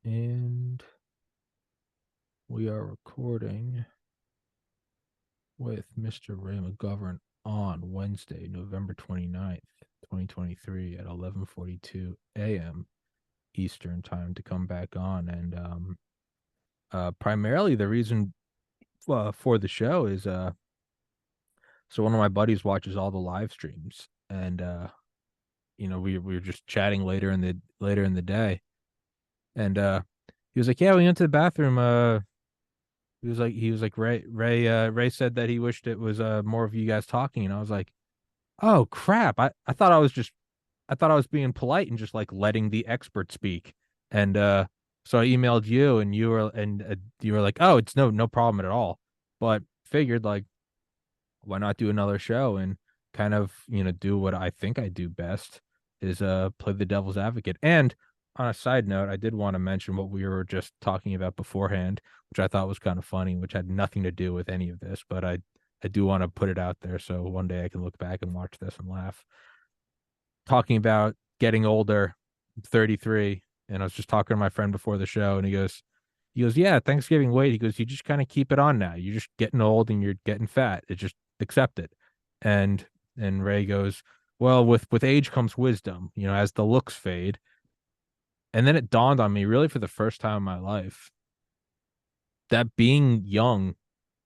And we are recording with Mr. Ray McGovern on Wednesday, November 29th, 2023 at 11:42 a.m. Eastern time to come back on. And primarily the reason for the show is so one of my buddies watches all the live streams, and we were just chatting later in the day, and he was like, "Yeah, we went to the bathroom. He was like Ray said that he wished it was more of you guys talking," and I was like, "Oh crap! I thought I was being polite and just like letting the expert speak." And so I emailed you, and you were like, "Oh, it's no problem at all." But figured, like, why not do another show and kind of, do what I think I do best, is play the devil's advocate. And on a side note, I did want to mention what we were just talking about beforehand, which I thought was kind of funny, which had nothing to do with any of this, but I do want to put it out there so one day I can look back and watch this and laugh. Talking about getting older, I'm 33, and I was just talking to my friend before the show, and he goes, "Yeah, Thanksgiving weight." He goes, "You just kind of keep it on now. You're just getting old and you're getting fat. It just accept it." And Ray goes, "Well, with age comes wisdom, as the looks fade." And then it dawned on me, really for the first time in my life, that being young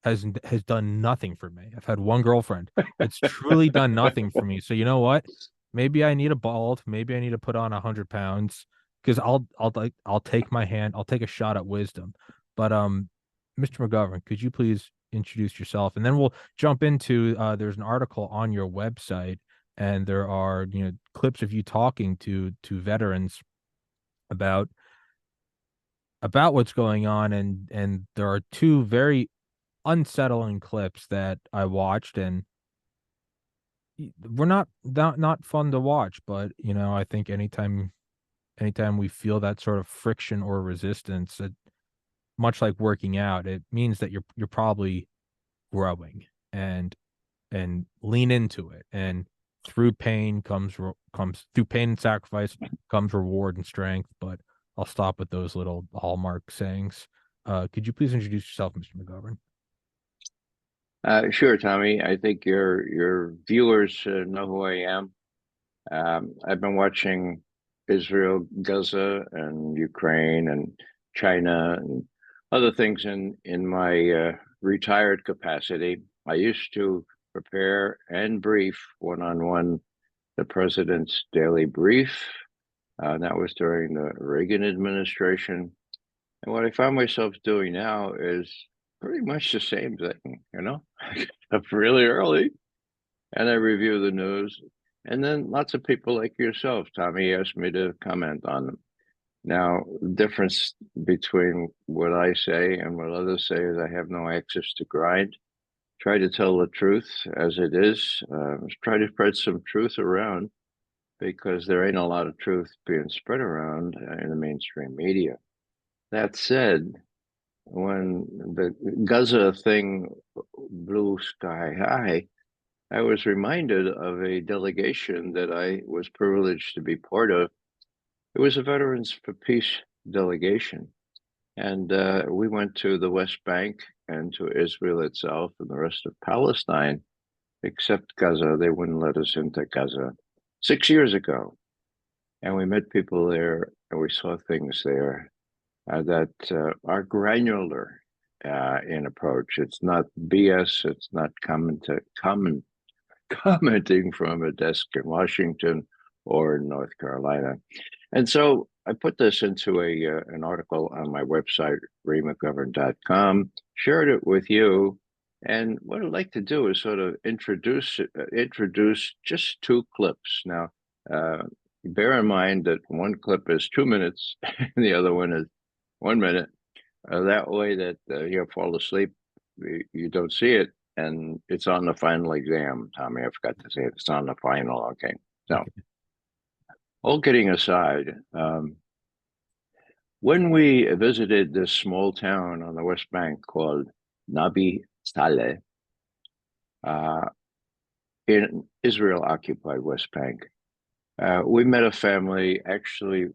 has done nothing for me. I've had one girlfriend. It's truly done nothing for me. So you know what? Maybe I need a bald. Maybe I need to put on 100 pounds, because I'll take my hand. I'll take a shot at wisdom. But Mr. McGovern, could you please introduce yourself, and then we'll jump into there's an article on your website, and there are clips of you talking to veterans about what's going on, and there are two very unsettling clips that I watched, and were not fun to watch. But I think anytime we feel that sort of friction or resistance, much like working out, it means that you're probably growing, and lean into it. And through pain and sacrifice comes reward and strength. But I'll stop with those little hallmark sayings. Could you please introduce yourself, Mr. McGovern? Sure, Tommy. I think your viewers know who I am. I've been watching Israel, Gaza, and Ukraine, and China, and other things in my retired capacity. I used to prepare and brief one-on-one the president's daily brief. That was during the Reagan administration. And what I find myself doing now is pretty much the same thing, I get up really early and I review the news. And then lots of people like yourself, Tommy, asked me to comment on them. Now, the difference between what I say and what others say is I have no access to grind. Try to tell the truth as it is. Try to spread some truth around, because there ain't a lot of truth being spread around in the mainstream media. That said, when the Gaza thing blew sky high, I was reminded of a delegation that I was privileged to be part of. It was a Veterans for Peace delegation. And we went to the West Bank and to Israel itself and the rest of Palestine, except Gaza. They wouldn't let us into Gaza 6 years ago. And we met people there and we saw things there that are granular in approach. It's not BS. It's not commenting from a desk in Washington or in North Carolina. And so I put this into an article on my website, raymcgovern.com, shared it with you. And what I'd like to do is sort of introduce just two clips. Now, uh, bear in mind that one clip is 2 minutes and the other one is 1 minute. That way that you fall asleep, you don't see it, and it's on the final exam. Tommy, I forgot to say it. It's on the final. Okay. So, Okay. all kidding aside, when we visited this small town on the West Bank called Nabi Saleh, uh, in Israel occupied West Bank, We met a family. Actually,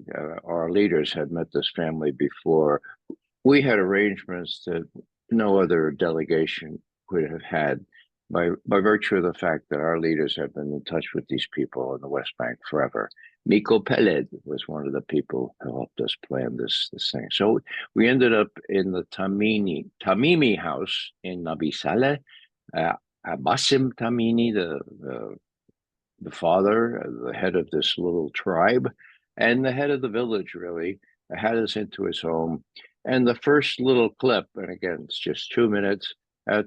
our leaders had met this family before. We had arrangements that no other delegation would have had by virtue of the fact that our leaders have been in touch with these people in the West Bank forever. Miko Peled was one of the people who helped us plan this thing. So we ended up in the Tamimi house in Nabi Saleh. Basim Tamimi, the father, the head of this little tribe, and the head of the village, really, had us into his home. And the first little clip, and again, it's just 2 minutes,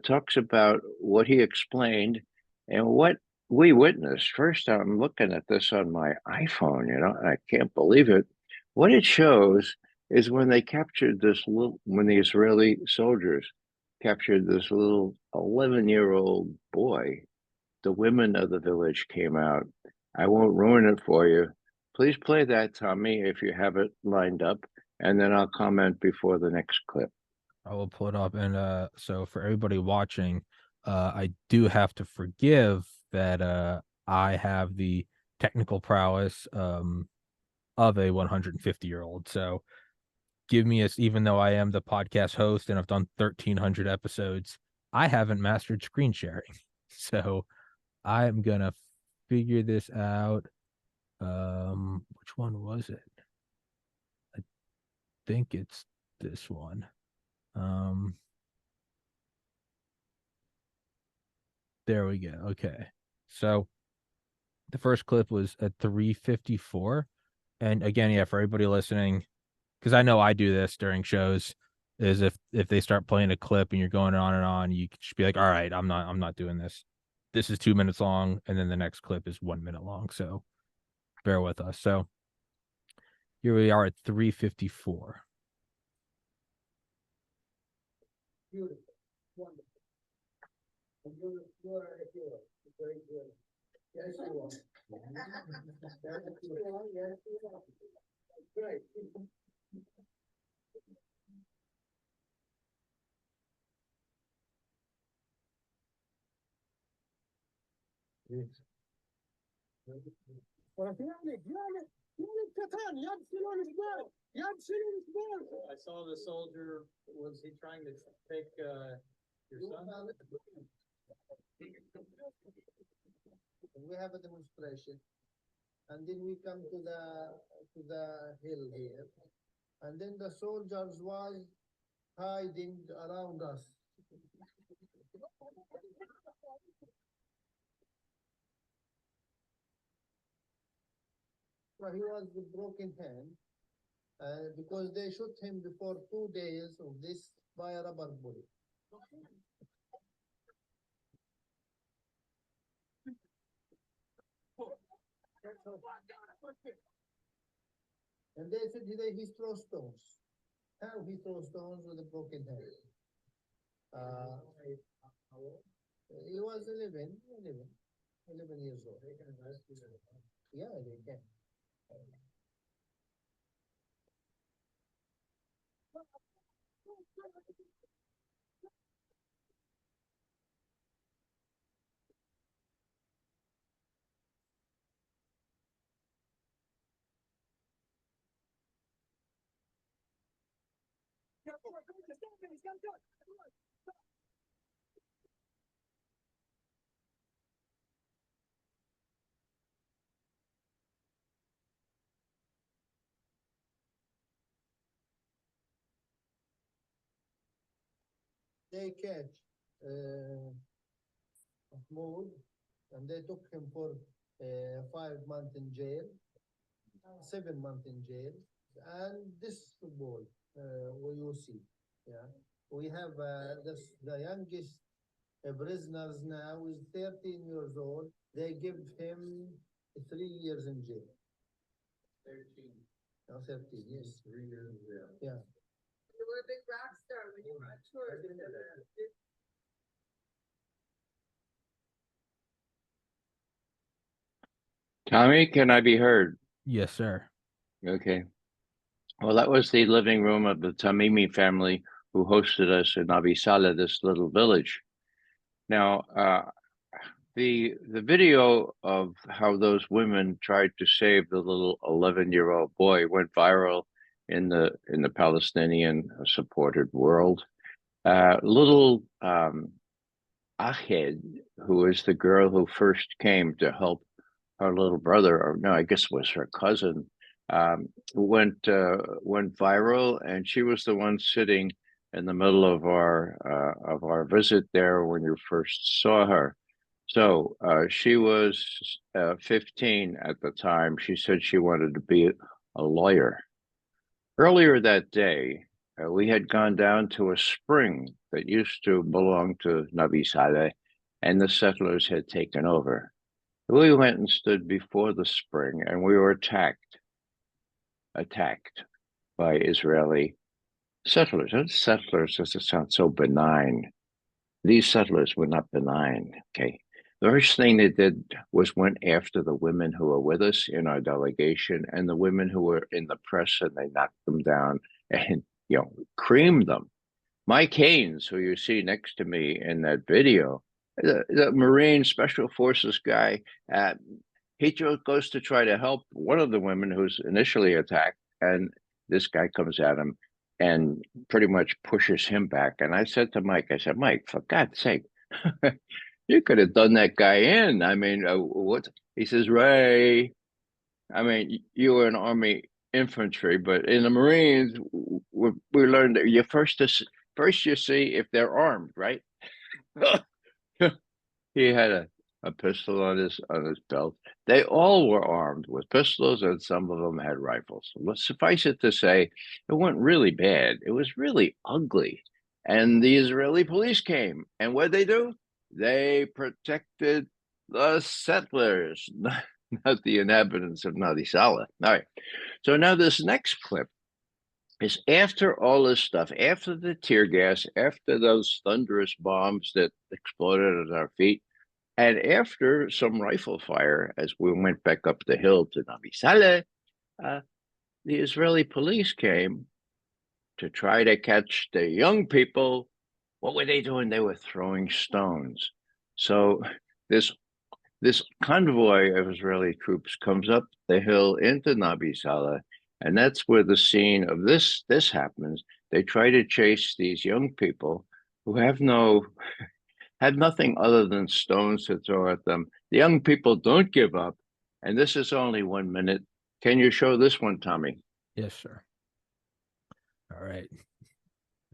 talks about what he explained and what we witnessed. First, I'm looking at this on my iPhone, and I can't believe it. What it shows is when they captured when the Israeli soldiers captured this little 11-year-old boy, the women of the village came out. I won't ruin it for you. Please play that, Tommy, if you have it lined up, and then I'll comment before the next clip. I will pull it up. And so for everybody watching, I do have to forgive that I have the technical prowess of a 150-year-old. So give me even though I am the podcast host and I've done 1,300 episodes, I haven't mastered screen sharing. So I'm gonna figure this out. Which one was it? I think it's this one. There we go. Okay. So the first clip was at 3:54. And again, yeah, for everybody listening, because I know I do this during shows, is if they start playing a clip and you're going on and on, you should be like, all right, I'm not doing this. This is 2 minutes long, and then the next clip is 1 minute long. So bear with us. So here we are at 3:54. Beautiful, wonderful. And you are a hero. Very good. Yes, you are. Yes, you are. Yes, you are. Great. I saw the soldier. Was he trying to take your son? We have a demonstration, and then we come to the hill here, and then the soldiers was hiding around us. So he was with broken hand, because they shot him before 2 days of this by a rubber bullet. And they said he throws stones. How he throws stones with a broken hand? He was 11 years old. Yeah, they can. They catch Mahmoud, and they took him for 5 months in jail, 7 months in jail, and this football we will see. Yeah, we have the youngest prisoners now is 13 years old. They give him 3 years in jail. 13. No, 13. Yes. 3 years in jail. Yeah. You were a big rock star when you were on tour. Tommy, can I be heard? Yes, sir. Okay. Well, that was the living room of the Tamimi family who hosted us in Nabi Saleh, this little village. Now, the video of how those women tried to save the little 11-year-old boy went viral in the Palestinian supported world. Little Ahed, who is the girl who first came to help her little brother, or no, I guess it was her cousin, went viral, and she was the one sitting in the middle of our visit there when you first saw her. So she was 15 at the time. She said she wanted to be a lawyer. Earlier that day, we had gone down to a spring that used to belong to Nabi Saleh, and the settlers had taken over. We went and stood before the spring, and we were attacked by Israeli settlers. And settlers doesn't sound so benign. These settlers were not benign, okay? The first thing they did was went after the women who were with us in our delegation and the women who were in the press, and they knocked them down and, creamed them. Mike Haynes, who you see next to me in that video, the Marine Special Forces guy, he goes to try to help one of the women who's initially attacked, and this guy comes at him and pretty much pushes him back. And I said to Mike, Mike, for God's sake, you could have done that guy in. I mean, what? He says, Ray, I mean, you were in Army infantry, but in the Marines, we learned that you first you see if they're armed, right? He had a pistol on his belt. They all were armed with pistols, and some of them had rifles. Let's suffice it to say, it went really bad. It was really ugly. And the Israeli police came, and what did they do? They protected the settlers, not the inhabitants of Nadi Saleh. All right. So now this next clip is after all this stuff, after the tear gas, after those thunderous bombs that exploded at our feet, and after some rifle fire as we went back up the hill to Nabi Saleh, the Israeli police came to try to catch the young people. What were they doing? They were throwing stones. So this convoy of Israeli troops comes up the hill into Nabi Saleh, and that's where the scene of this happens. They try to chase these young people who had nothing other than stones to throw at them. The young people don't give up, and this is only 1 minute. Can you show this one, Tommy? Yes, sir. All right.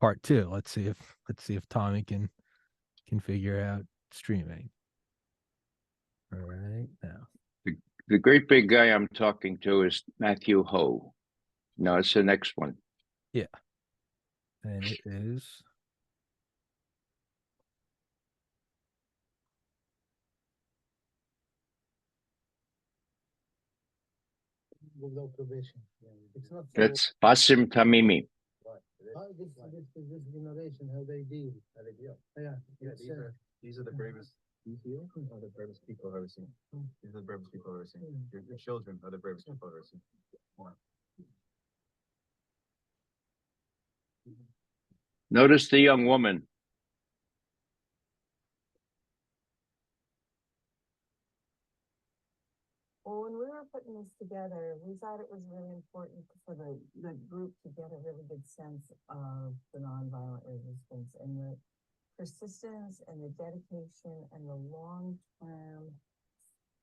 Part 2. Let's see if Tommy can figure out streaming. All right, now. The great big guy I'm talking to is Matthew Ho. No, it's the next one. Yeah. And it is without probation. It's not. That's Basim Tamimi. This generation, how they deal. Yeah. These are the bravest. These are the bravest people I've ever seen. These are the bravest people I've ever seen. Your children are the bravest people I've ever seen. Notice the young woman. Well, when we were putting this together, we thought it was really important for the group to get a really good sense of the nonviolent resistance and the persistence and the dedication and the long-term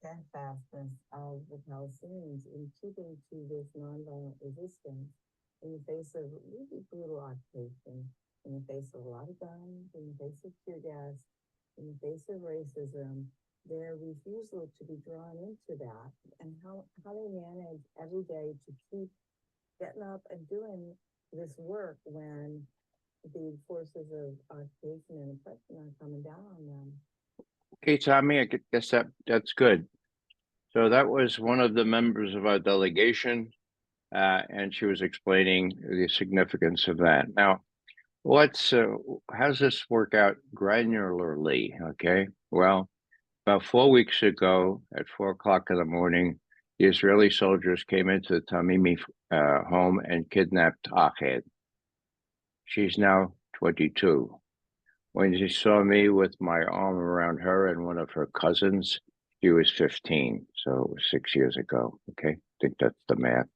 steadfastness of the Palestinians in keeping to this nonviolent resistance in the face of really brutal occupation, in the face of a lot of guns, in the face of tear gas, in the face of racism, their refusal to be drawn into that, and how they manage every day to keep getting up and doing this work when the forces of occupation and oppression are coming down on them. Okay, Tommy, I guess that's good. So that was one of the members of our delegation, and she was explaining the significance of that. Now, how's this work out granularly? Okay, well, about 4 weeks ago at 4 o'clock in the morning, the Israeli soldiers came into the Tamimi home and kidnapped Ahed. She's now 22. When she saw me with my arm around her and one of her cousins, she was 15. So it was 6 years ago. Okay. I think that's the math.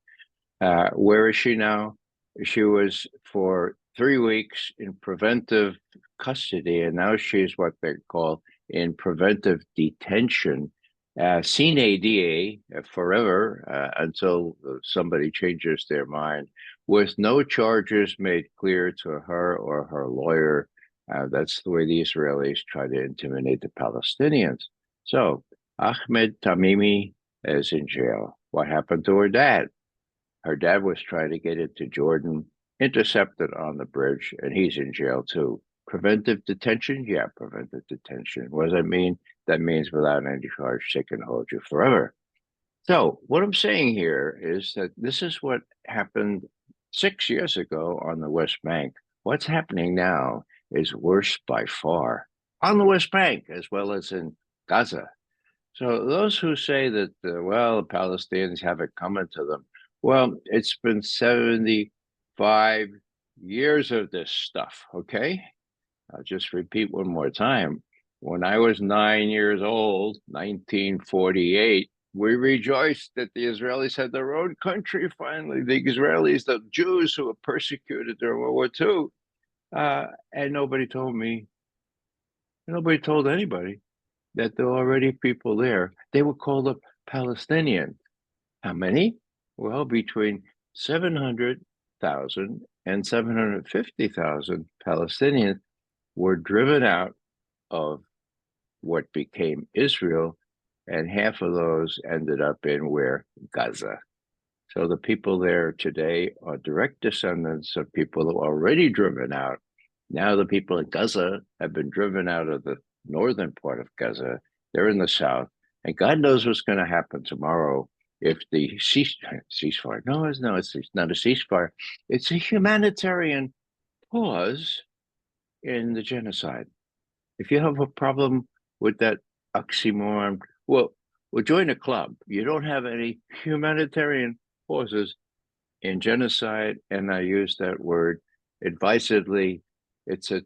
Where is she now? She was for 3 weeks in preventive custody, and now she's what they call in preventive detention, sine die forever until somebody changes their mind, with no charges made clear to her or her lawyer. That's the way the Israelis try to intimidate the Palestinians. So Ahmed Tamimi is in jail. What happened to her dad? Her dad was trying to get into Jordan, intercepted on the bridge, and he's in jail too. Preventive detention? Yeah, preventive detention. What does that mean? That means without any charge, they can hold you forever. So, what I'm saying here is that this is what happened 6 years ago on the West Bank. What's happening now is worse by far on the West Bank as well as in Gaza. So those who say that, well, the Palestinians have it coming to them, well, it's been 75 years of this stuff, okay? I'll just repeat one more time. When I was 9 years old, 1948, we rejoiced that the Israelis had their own country finally. The Israelis, the Jews who were persecuted during World War II. And nobody told anybody that there were already people there. They were called the Palestinians. How many? Well, between 700,000 and 750,000 Palestinians were driven out of what became Israel, and half of those ended up in where? Gaza. So the people there today are direct descendants of people who were already driven out. Now the people in Gaza have been driven out of the northern part of Gaza. They're in the south. And God knows what's going to happen tomorrow if the ceasefire. No, it's not a ceasefire. It's a humanitarian pause in the genocide. If you have a problem with that oxymoron, well, join a club. You don't have any humanitarian pauses in genocide, and I use that word advisedly. It's a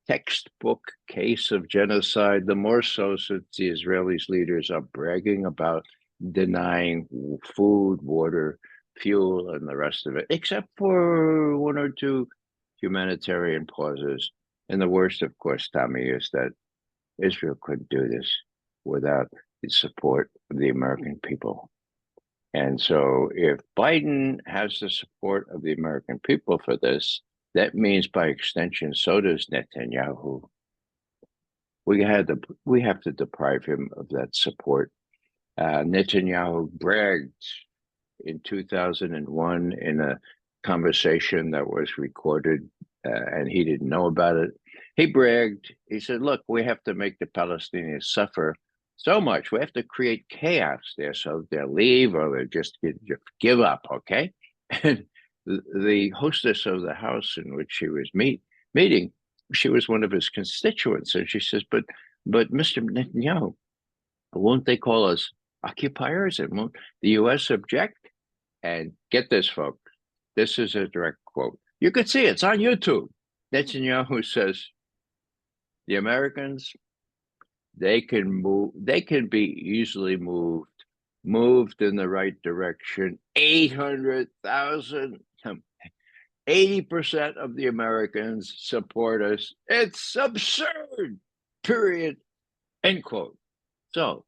textbook case of genocide, the more so since the Israeli leaders are bragging about denying food, water, fuel, and the rest of it, except for one or two humanitarian pauses. And the worst, of course, Tommy, is that Israel couldn't do this without the support of the American people. And so if Biden has the support of the American people for this, that means by extension, so does Netanyahu. We have to deprive him of that support. Netanyahu bragged in 2001 in a conversation that was recorded, and he didn't know about it. He bragged. He said, look, we have to make the Palestinians suffer so much. We have to create chaos there so they'll leave or they'll just give up, okay? And the hostess of the house in which she was meeting, she was one of his constituents. And she says, but Mr. Netanyahu, won't they call us occupiers? And won't the U.S. object? And get this, folks. This is a direct quote. You could see it's on YouTube. Netanyahu says, the Americans, they can be easily moved in the right direction. 800,000, 80% of the Americans support us. It's absurd, period, end quote. So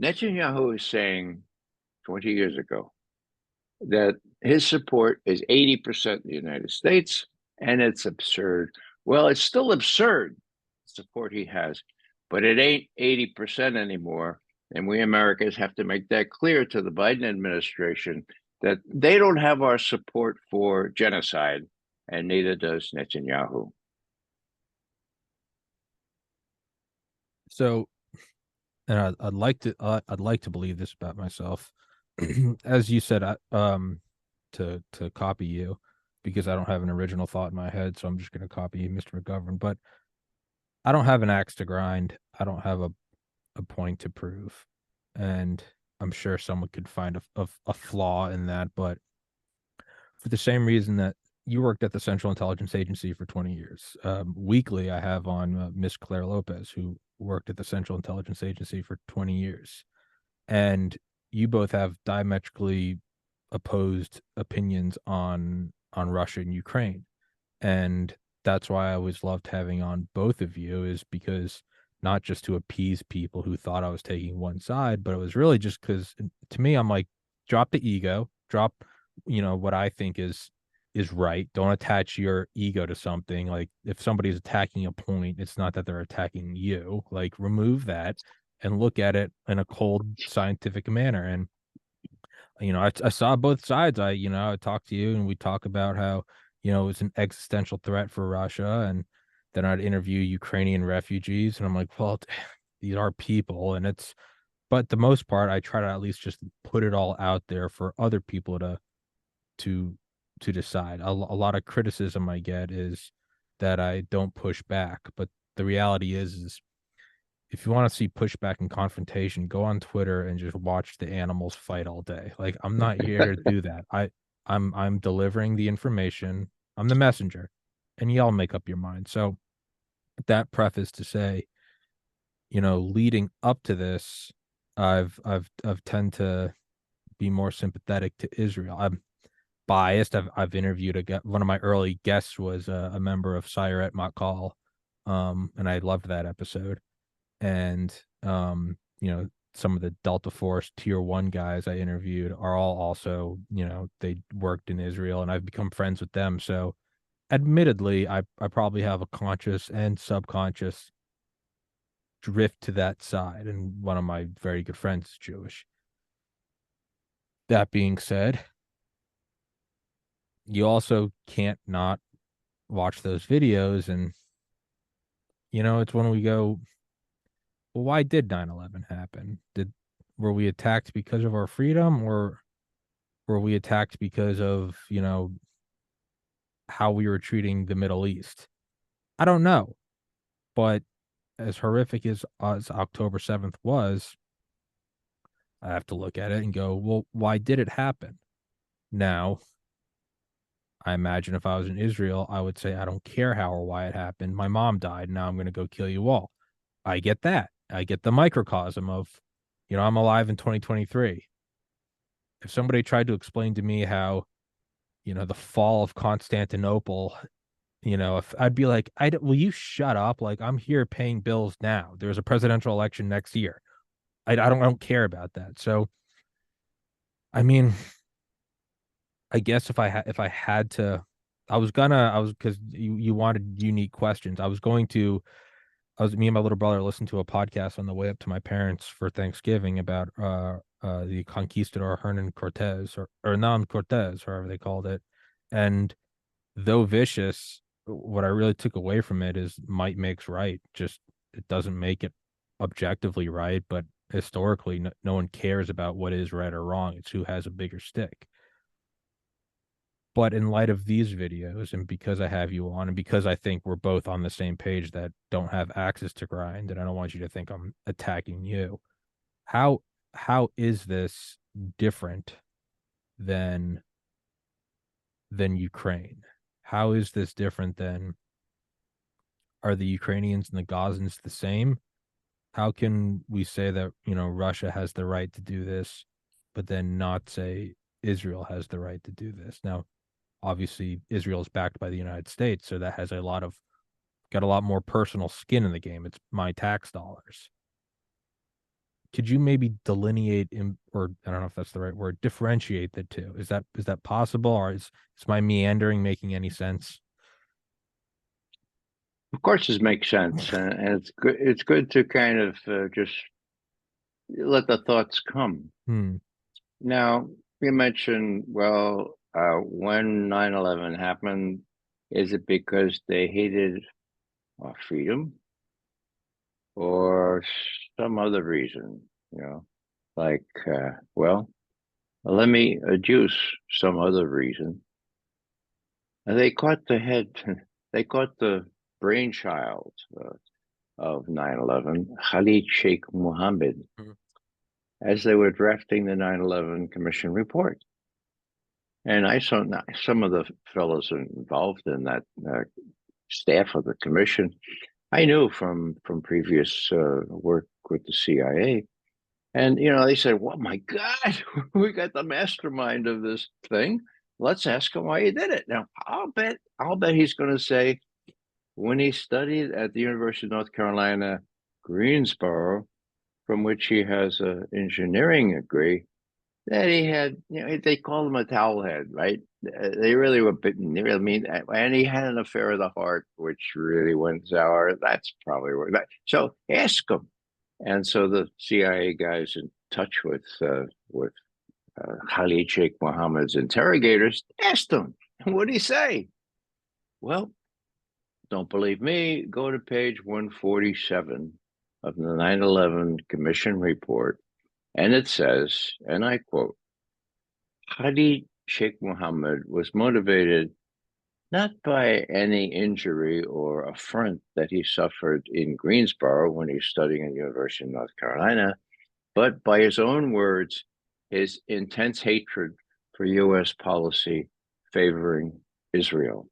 Netanyahu is saying 20 years ago that his support is 80% in the United States, and it's absurd. Well, it's still absurd, the support he has, but it ain't 80% anymore. And we Americans have to make that clear to the Biden administration that they don't have our support for genocide, and neither does Netanyahu. So, and I'd like to believe this about myself. As you said, to copy you, because I don't have an original thought in my head, so I'm just going to copy you, Mr. McGovern. But I don't have an axe to grind. I don't have a point to prove, and I'm sure someone could find a flaw in that. But for the same reason that you worked at the Central Intelligence Agency for 20 years. Weekly, I have on Miss Claire Lopez, who worked at the Central Intelligence Agency for 20 years. And you both have diametrically opposed opinions on Russia and Ukraine. And that's why I always loved having on both of you, is because not just to appease people who thought I was taking one side, but it was really just because to me, I'm like, drop the ego, drop, what I think is right. Don't attach your ego to something. Like if somebody's attacking a point, it's not that they're attacking you. Like remove that and look at it in a cold scientific manner. And I saw both sides. I talked to you and we talk about how, it was an existential threat for Russia. And then I'd interview Ukrainian refugees. And I'm like, well, these are people. But the most part, I try to at least just put it all out there for other people to, to decide. A lot of criticism I get is that I don't push back. But the reality is if you want to see pushback and confrontation, go on Twitter and just watch the animals fight all day. Like I'm not here to do that. I'm delivering the information. I'm the messenger, and y'all make up your mind. So that preface to say, leading up to this, I've tend to be more sympathetic to Israel. I'm biased. I've interviewed one of my early guests was a member of Sayeret Matkal, and I loved that episode. And some of the Delta Force Tier 1 guys I interviewed are all also, they worked in Israel, and I've become friends with them. So admittedly, I probably have a conscious and subconscious drift to that side, and one of my very good friends is Jewish. That being said, you also can't not watch those videos, and it's when we go, well, why did 9/11 happen? Were we attacked because of our freedom, or were we attacked because of, how we were treating the Middle East? I don't know. But as horrific as October 7th was, I have to look at it and go, well, why did it happen? Now, I imagine if I was in Israel, I would say, I don't care how or why it happened. My mom died. Now I'm going to go kill you all. I get that. I get the microcosm of, I'm alive in 2023. If somebody tried to explain to me how, the fall of Constantinople, if I'd be like, will you shut up? Like, I'm here paying bills now. There's a presidential election next year. I don't care about that. So, I mean, I guess if I had to, because you wanted unique questions. Me and my little brother listened to a podcast on the way up to my parents for Thanksgiving about the conquistador Hernan Cortez or Hernan Cortez, however they called it. And though vicious, what I really took away from it is might makes right. Just it doesn't make it objectively right, but historically, no one cares about what is right or wrong. It's who has a bigger stick. But in light of these videos, and because I have you on, and because I think we're both on the same page that don't have access to grind, and I don't want you to think I'm attacking you, how is this different than Ukraine? How is this different than, are the Ukrainians and the Gazans the same? How can we say that, Russia has the right to do this, but then not say Israel has the right to do this? Now, obviously Israel is backed by the United States, so that has got a lot more personal skin in the game. It's my tax dollars. Could you maybe delineate or I don't know if that's the right word, differentiate the two? Is that possible, or is my meandering making any sense? Of course, this makes sense, and it's good. It's good to kind of just let the thoughts come. Now, you mentioned, well, when 9/11 happened, is it because they hated freedom or some other reason? Like, well, let me adduce some other reason. They caught they caught the brainchild of 9/11, Khalid Sheikh Mohammed, as they were drafting the 9/11 Commission report. And I saw some of the fellows involved in that staff of the commission. I knew from previous work with the CIA. And, they said, well, my God, we got the mastermind of this thing. Let's ask him why he did it. Now, I'll bet he's going to say when he studied at the University of North Carolina, Greensboro, from which he has an engineering degree, that he had, they called him a towelhead, right? They really were bitten. They really mean that. And he had an affair of the heart, which really went sour. That's probably what. So ask him. And so the CIA guy's in touch with Khalid Sheikh Mohammed's interrogators. Asked him, what did he say? Well, don't believe me. Go to page 147 of the 9/11 Commission report. And it says, and I quote, Khalid Sheikh Mohammed was motivated not by any injury or affront that he suffered in Greensboro when he was studying at the University of North Carolina, but by his own words, his intense hatred for U.S. policy favoring Israel.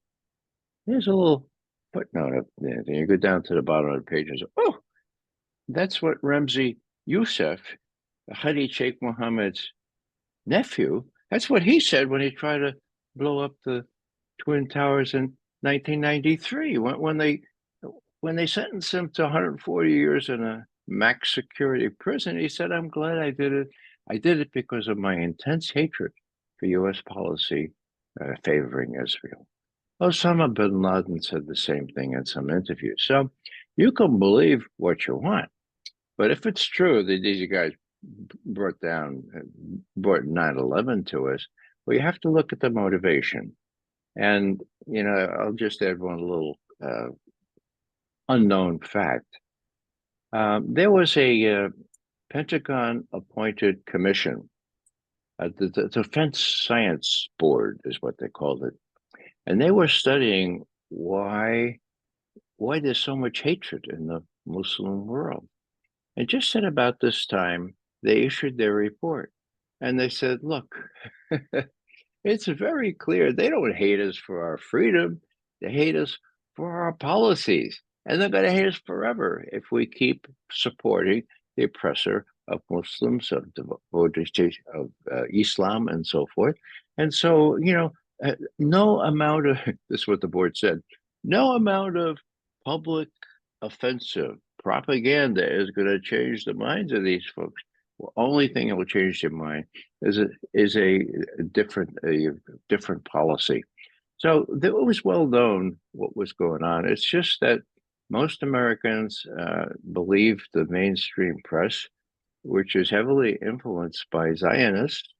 There's a little footnote up there. Then you go down to the bottom of the page and say, oh, that's what Ramzi Youssef, Khalid Sheikh Mohammed's nephew, that's what he said when he tried to blow up the Twin Towers in 1993 when they sentenced him to 140 years in a max security prison. He said, I'm glad I did it. I did it because of my intense hatred for U.S. policy favoring Israel. Osama bin Laden said the same thing in some interviews. So you can believe what you want, but if it's true that these guys brought 9/11 to us, well, you have to look at the motivation. And, I'll just add one little unknown fact. There was a Pentagon-appointed commission. The Defense Science Board is what they called it. And they were studying why there's so much hatred in the Muslim world. And just at about this time, they issued their report. And they said, look, it's very clear they don't hate us for our freedom. They hate us for our policies. And they're going to hate us forever if we keep supporting the oppressor of Muslims, of devotees of Islam, and so forth. And so, no amount of, this is what the board said, no amount of public offensive propaganda is going to change the minds of these folks. The only thing that will change their mind is a different policy. So it was well known what was going on. It's just that most Americans believe the mainstream press, which is heavily influenced by Zionists.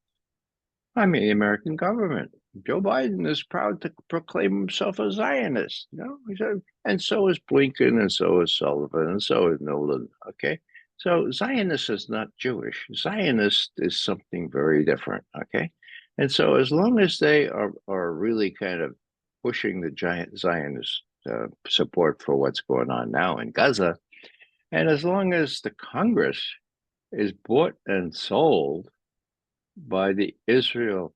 I mean, the American government. Joe Biden is proud to proclaim himself a Zionist. And so is Blinken, and so is Sullivan, and so is Nolan. Okay. So Zionist is not Jewish. Zionist is something very different, okay? And so as long as they are really kind of pushing the giant Zionist support for what's going on now in Gaza, and as long as the Congress is bought and sold by the Israel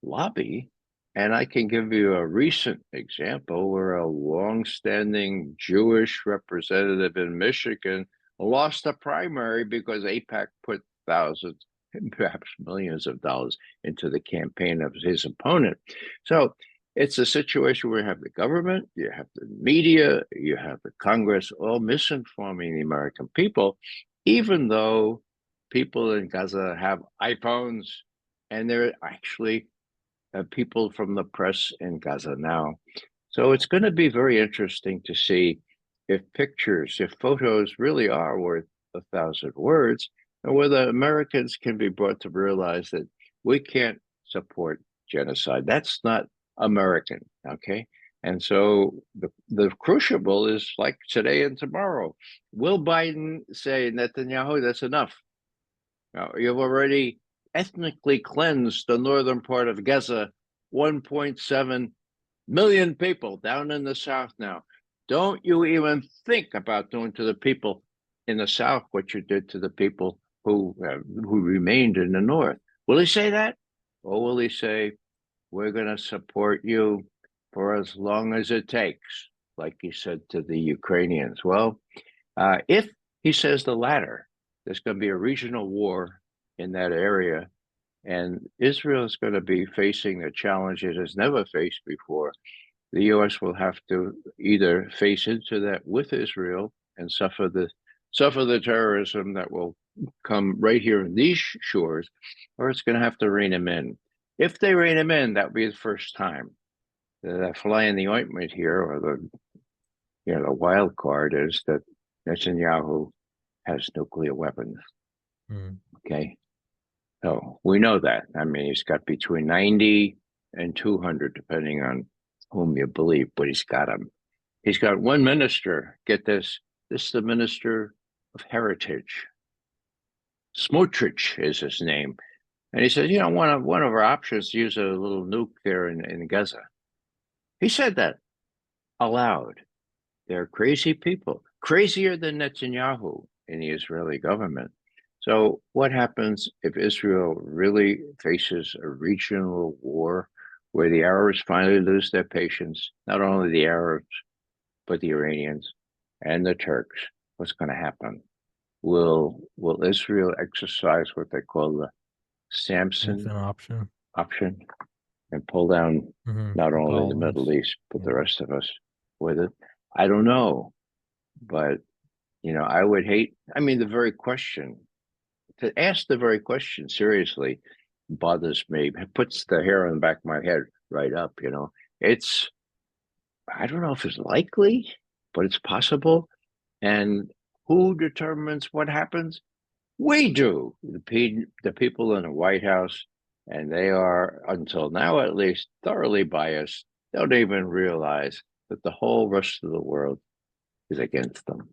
lobby, and I can give you a recent example where a longstanding Jewish representative in Michigan lost a primary because AIPAC put thousands, perhaps millions of dollars into the campaign of his opponent. So it's a situation where you have the government, you have the media, you have the Congress, all misinforming the American people, even though people in Gaza have iPhones, and they're actually people from the press in Gaza now. So it's going to be very interesting to see if photos really are worth 1,000 words, and whether Americans can be brought to realize that we can't support genocide. That's not American, okay? And so the crucible is like today and tomorrow. Will Biden say, Netanyahu, that's enough? Now, you've already ethnically cleansed the northern part of Gaza, 1.7 million people down in the south now. Don't you even think about doing to the people in the south what you did to the people who remained in the north. Will he say that? Or will he say, we're going to support you for as long as it takes, like he said to the Ukrainians. Well, if he says the latter, there's going to be a regional war in that area, and Israel is going to be facing a challenge it has never faced before. The U.S. will have to either face into that with Israel and suffer the terrorism that will come right here in these shores, or it's going to have to rein him in. If they rein him in, that would be the first time. The fly in the ointment here, or the wild card, is that Netanyahu has nuclear weapons. Okay, so we know that. I mean, he's got between 90 and 200, depending on whom you believe, but he's got them. He's got one minister. Get this. This is the minister of heritage. Smotrich is his name. And he says, one of our options is to use a little nuke there in Gaza. He said that aloud. They're crazy people, crazier than Netanyahu in the Israeli government. So what happens if Israel really faces a regional war where the Arabs finally lose their patience? Not only the Arabs, but the Iranians and the Turks. What's going to happen? Will Israel exercise what they call the Samson option and pull down not only the Middle East, but the rest of us with it? I don't know. But, I would hate, the very question, to ask the very question seriously bothers me. It puts the hair on the back of my head right up, I don't know if it's likely, but it's possible. And who determines what happens? We do. The people in the White House, and they are, until now at least, thoroughly biased, don't even realize that the whole rest of the world is against them.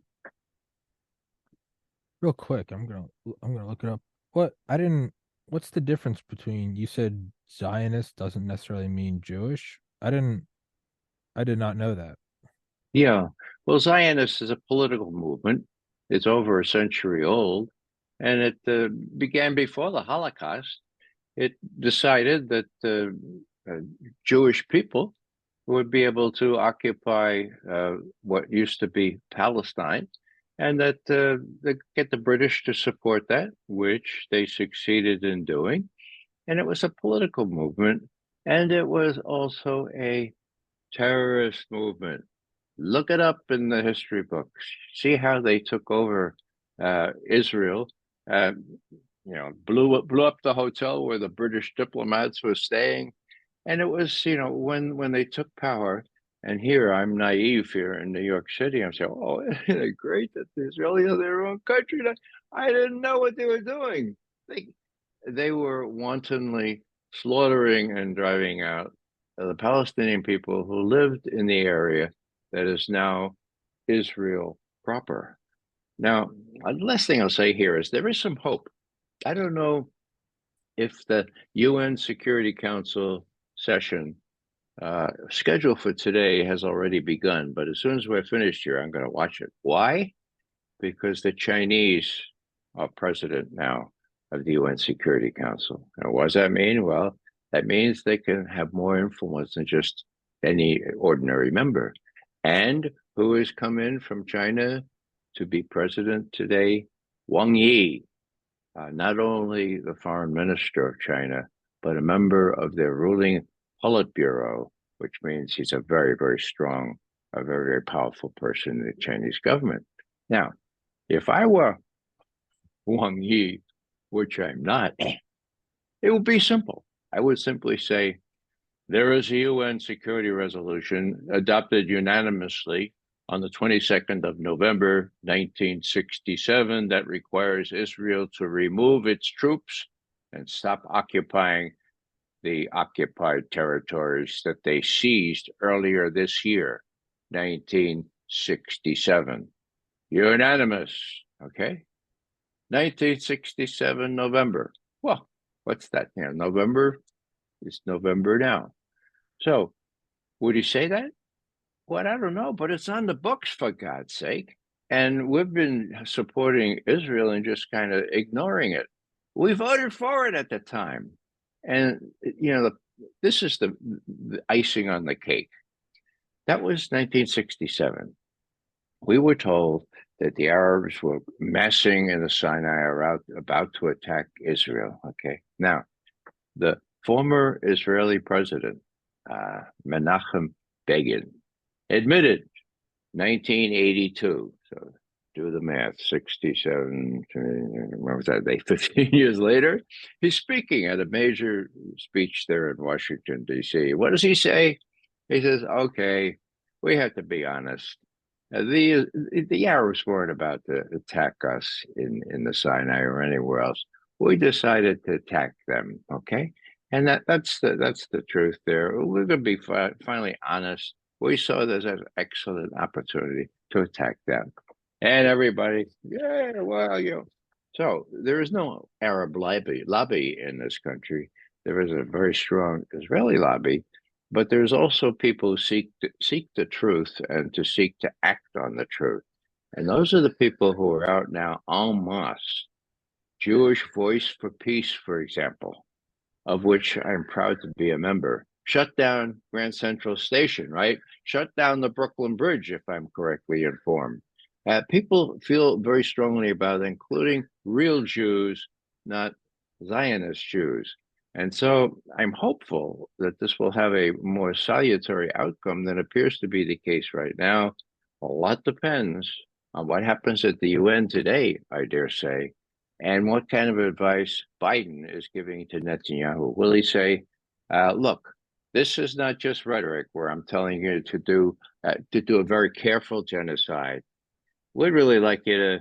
Real quick, I'm gonna look it up. What's the difference between, you said Zionist doesn't necessarily mean Jewish? I did not know that. Yeah. Well, Zionist is a political movement. It's over a century old, and it began before the Holocaust. It decided that Jewish people would be able to occupy what used to be Palestine, and that they get the British to support that, which they succeeded in doing. And it was a political movement, and it was also a terrorist movement. Look it up in the history books. See how they took over Israel. Blew up the hotel where the British diplomats were staying. And it was, when they took power, and here I'm naive here in New York City. I'm saying, oh, isn't it great that the Israelis are their own country? I didn't know what they were doing. They were wantonly slaughtering and driving out the Palestinian people who lived in the area that is now Israel proper. Now, the last thing I'll say here is there is some hope. I don't know if the UN Security Council session scheduled for today has already begun, but as soon as we're finished here, I'm going to watch it. Why? Because the Chinese are president now of the UN Security Council. And what does that mean? Well, that means they can have more influence than just any ordinary member. And who has come in from China to be president today? Wang Yi, not only the foreign minister of China, but a member of their ruling Politburo, which means he's a very, very strong, a very, very powerful person in the Chinese government. Now, if I were Wang Yi, which I'm not, it would be simple. I would simply say, there is a UN security resolution adopted unanimously on the 22nd of November, 1967, that requires Israel to remove its troops and stop occupying the occupied territories that they seized earlier this year, 1967. Unanimous, okay? 1967, November. Well, what's that? November is November now. So, would he say that? Well, I don't know, but it's on the books, for God's sake. And we've been supporting Israel and just kind of ignoring it. We voted for it at the time. And, this is the icing on the cake. That was 1967. We were told that the Arabs were massing in the Sinai, are about to attack Israel. Okay, now the former Israeli president, Menachem Begin, admitted 1982. So do the math, 67, what was that, 15 years later, he's speaking at a major speech there in Washington, D.C. What does he say? He says, okay, we have to be honest. The Arabs weren't about to attack us in the Sinai or anywhere else. We decided to attack them, okay? And that's the truth there. We're going to be finally honest. We saw this as an excellent opportunity to attack them. And everybody, yeah, well, So there is no Arab lobby in this country. There is a very strong Israeli lobby, but there's also people who seek the truth and to seek to act on the truth. And those are the people who are out now en masse. Jewish Voice for Peace, for example, of which I'm proud to be a member. Shut down Grand Central Station, right? Shut down the Brooklyn Bridge, if I'm correctly informed. People feel very strongly about it, including real Jews, not Zionist Jews. And so I'm hopeful that this will have a more salutary outcome than appears to be the case right now. A lot depends on what happens at the UN today, I dare say, and what kind of advice Biden is giving to Netanyahu. Will he say, look, this is not just rhetoric where I'm telling you to do a very careful genocide. We'd really like you to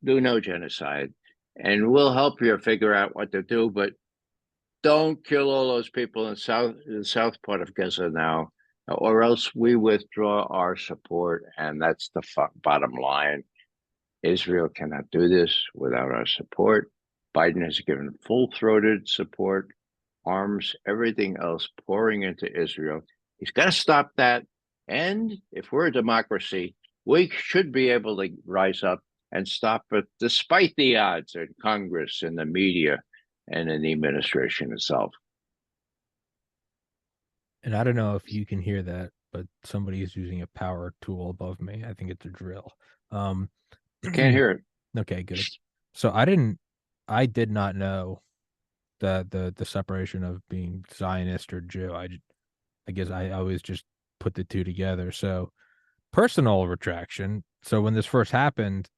do no genocide, and we'll help you figure out what to do, but don't kill all those people in the south part of Gaza now, or else we withdraw our support, and that's the bottom line. Israel cannot do this without our support. Biden has given full-throated support, arms, everything else pouring into Israel. He's got to stop that. And if we're a democracy, we should be able to rise up and stop it despite the odds in Congress, in the media, and in the administration itself. And I don't know if you can hear that, but somebody is using a power tool above me. I think it's a drill. Can't hear it. Okay, good. So I did not know that the separation of being Zionist or Jew. I guess I always just put the two together. So personal retraction. So when this first happened,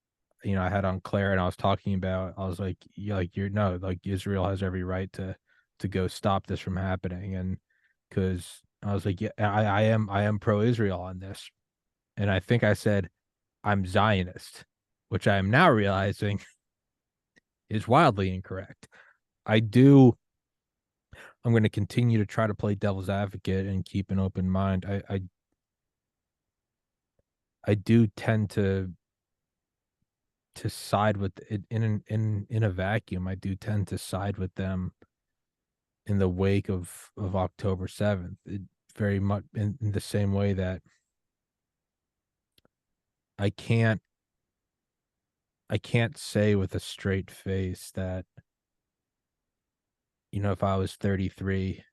I had on Claire and I was talking about, I was like, Israel has every right to go stop this from happening. And because I was like, yeah, I am pro-Israel on this. And I think I said I'm Zionist, which I am now realizing is wildly incorrect. I'm going to continue to try to play devil's advocate and keep an open mind. I do tend to side with it in a vacuum. I do tend to side with them in the wake of October 7th. It very much in the same way that I can't say with a straight face that, if I was 33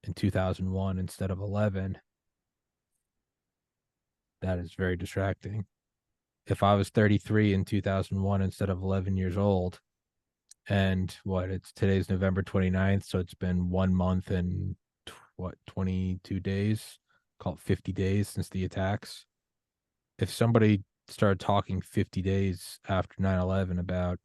in 2001 instead of 11, that is very distracting. If I was 33 in 2001 instead of 11 years old, and today's November 29th, so it's been 1 month and 22 days, call it 50 days since the attacks. If somebody started talking 50 days after 9/11 about,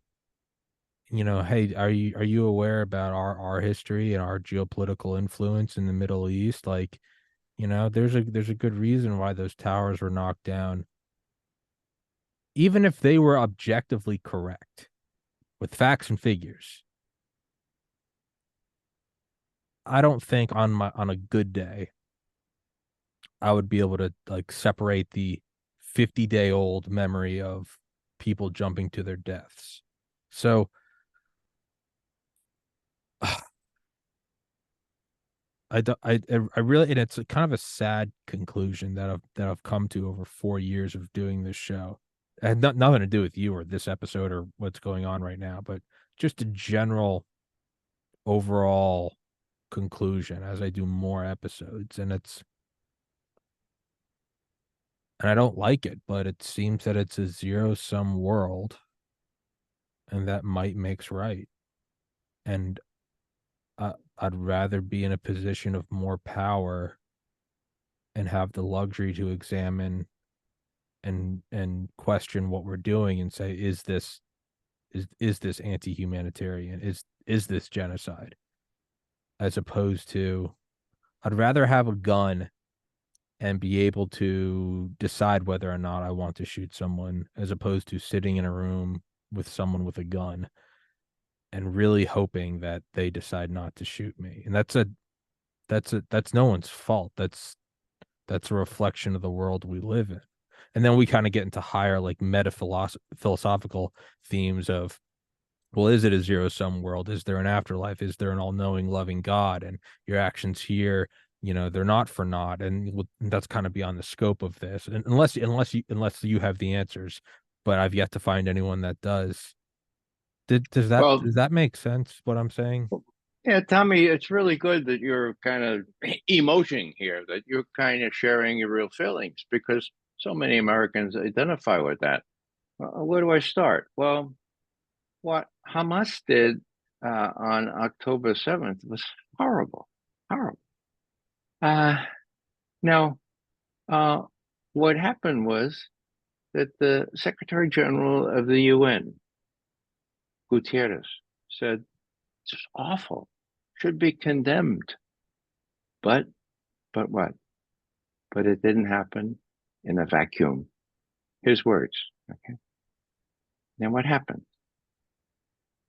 hey, are you aware about our history and our geopolitical influence in the Middle East? Like, there's a good reason why those towers were knocked down. Even if they were objectively correct with facts and figures, I don't think on a good day I would be able to separate the 50-day-old memory of people jumping to their deaths. So I really, and it's kind of a sad conclusion that I've come to over 4 years of doing this show. It had nothing to do with you or this episode or what's going on right now, but just a general overall conclusion as I do more episodes, and I don't like it, but it seems that it's a zero-sum world, and that might makes right. And I'd rather be in a position of more power and have the luxury to examine and question what we're doing and say, is this anti-humanitarian? Is this genocide? As opposed to, I'd rather have a gun and be able to decide whether or not I want to shoot someone, as opposed to sitting in a room with someone with a gun and really hoping that they decide not to shoot me. And that's no one's fault. That's a reflection of the world we live in. And then we kind of get into higher, like, philosophical themes of, well, is it a zero-sum world? Is there an afterlife? Is there an all-knowing, loving God? And your actions here, they're not for naught. And that's kind of beyond the scope of this. And unless you have the answers, but I've yet to find anyone that does. Does Well, that make sense, what I'm saying? yeah, Tommy, it's really good that you're kind of emoting here, that you're kind of sharing your real feelings, because so many Americans identify with that. Where do I start? Well, what Hamas did on October 7th was horrible, horrible. Now, what happened was that the Secretary General of the UN, Gutierrez, said, it's awful, should be condemned. But what? But it didn't happen in a vacuum. His words. Okay. Now what happened?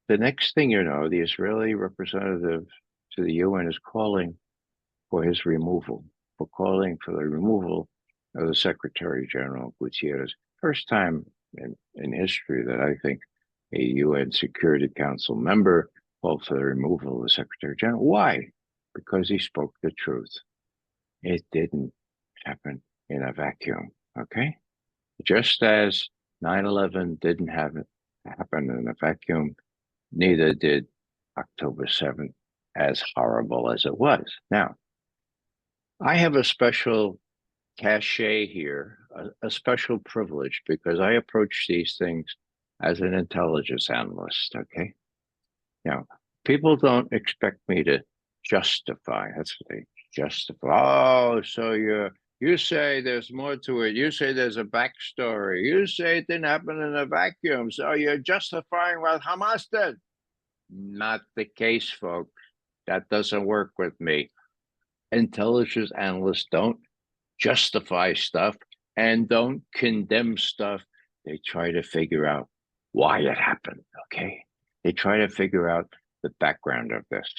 The next thing you know, the Israeli representative to the UN is calling for his removal, calling for the removal of the Secretary General Gutierrez. First time in history that I think a UN Security Council member called for the removal of the Secretary General. Why? Because he spoke the truth. It didn't happen in a vacuum, okay? Just as 9/11 didn't happen in a vacuum, neither did October 7th, as horrible as it was. Now, I have a special cachet here, a special privilege, because I approach these things as an intelligence analyst, okay? Now, people don't expect me to justify. That's what they justify. Oh, so you say there's more to it. You say there's a backstory. You say it didn't happen in a vacuum. So you're justifying what Hamas did. Not the case, folks. That doesn't work with me. Intelligence analysts don't justify stuff and don't condemn stuff. They try to figure out why it happened, okay? They try to figure out the background of this.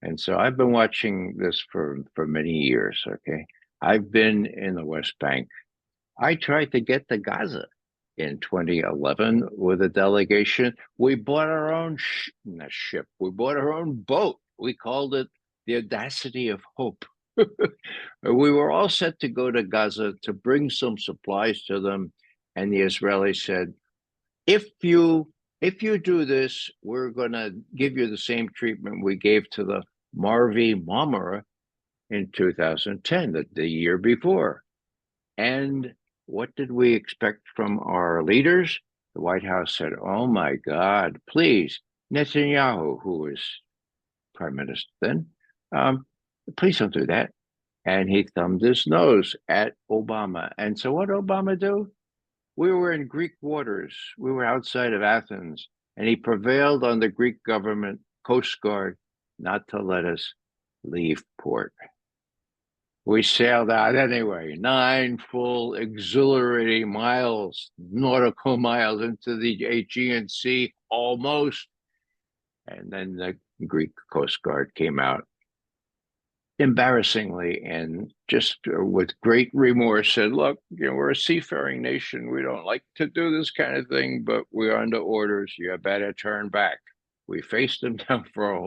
And so I've been watching this for many years, okay? I've been in the West Bank. I tried to get to Gaza in 2011 with a delegation. We bought our own ship. We bought our own boat. We called it the Audacity of Hope. We were all set to go to Gaza to bring some supplies to them. And the Israelis said, if you do this, we're going to give you the same treatment we gave to the Marvi Marmara in 2010, the year before. And what did we expect from our leaders? The White House said, oh my God, please, Netanyahu, who was prime minister then, please don't do that. And he thumbed his nose at Obama. And so what did Obama do? We were in Greek waters. We were outside of Athens. And he prevailed on the Greek government, Coast Guard, not to let us leave port. We sailed out anyway, 9 full exhilarating miles, nautical miles into the Aegean Sea, almost. And then the Greek Coast Guard came out embarrassingly and just with great remorse said, look, we're a seafaring nation. We don't like to do this kind of thing, but we're under orders. You better turn back. We faced them down for a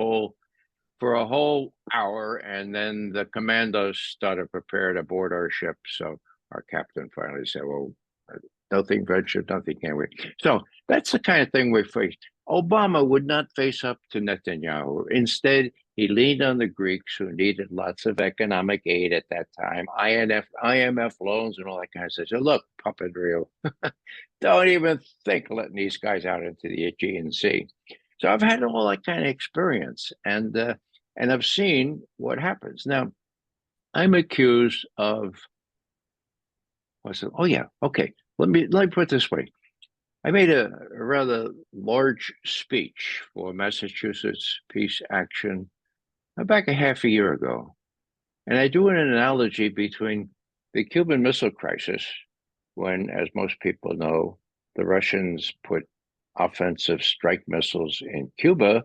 whole hour, and then the commandos started preparing to board our ship. So our captain finally said, well, nothing venture, nothing can we. So that's the kind of thing we faced. Obama would not face up to Netanyahu. Instead, He leaned on the Greeks who needed lots of economic aid at that time, IMF loans and all that kind of stuff. So look, puppet real, don't even think letting these guys out into the Aegean Sea. So I've had all that kind of experience, and I've seen what happens. Now, I'm accused of what's it? Oh yeah, okay. Let me put it this way. I made a rather large speech for Massachusetts Peace Action back a half a year ago. And I do an analogy between the Cuban Missile Crisis, when, as most people know, the Russians put offensive strike missiles in Cuba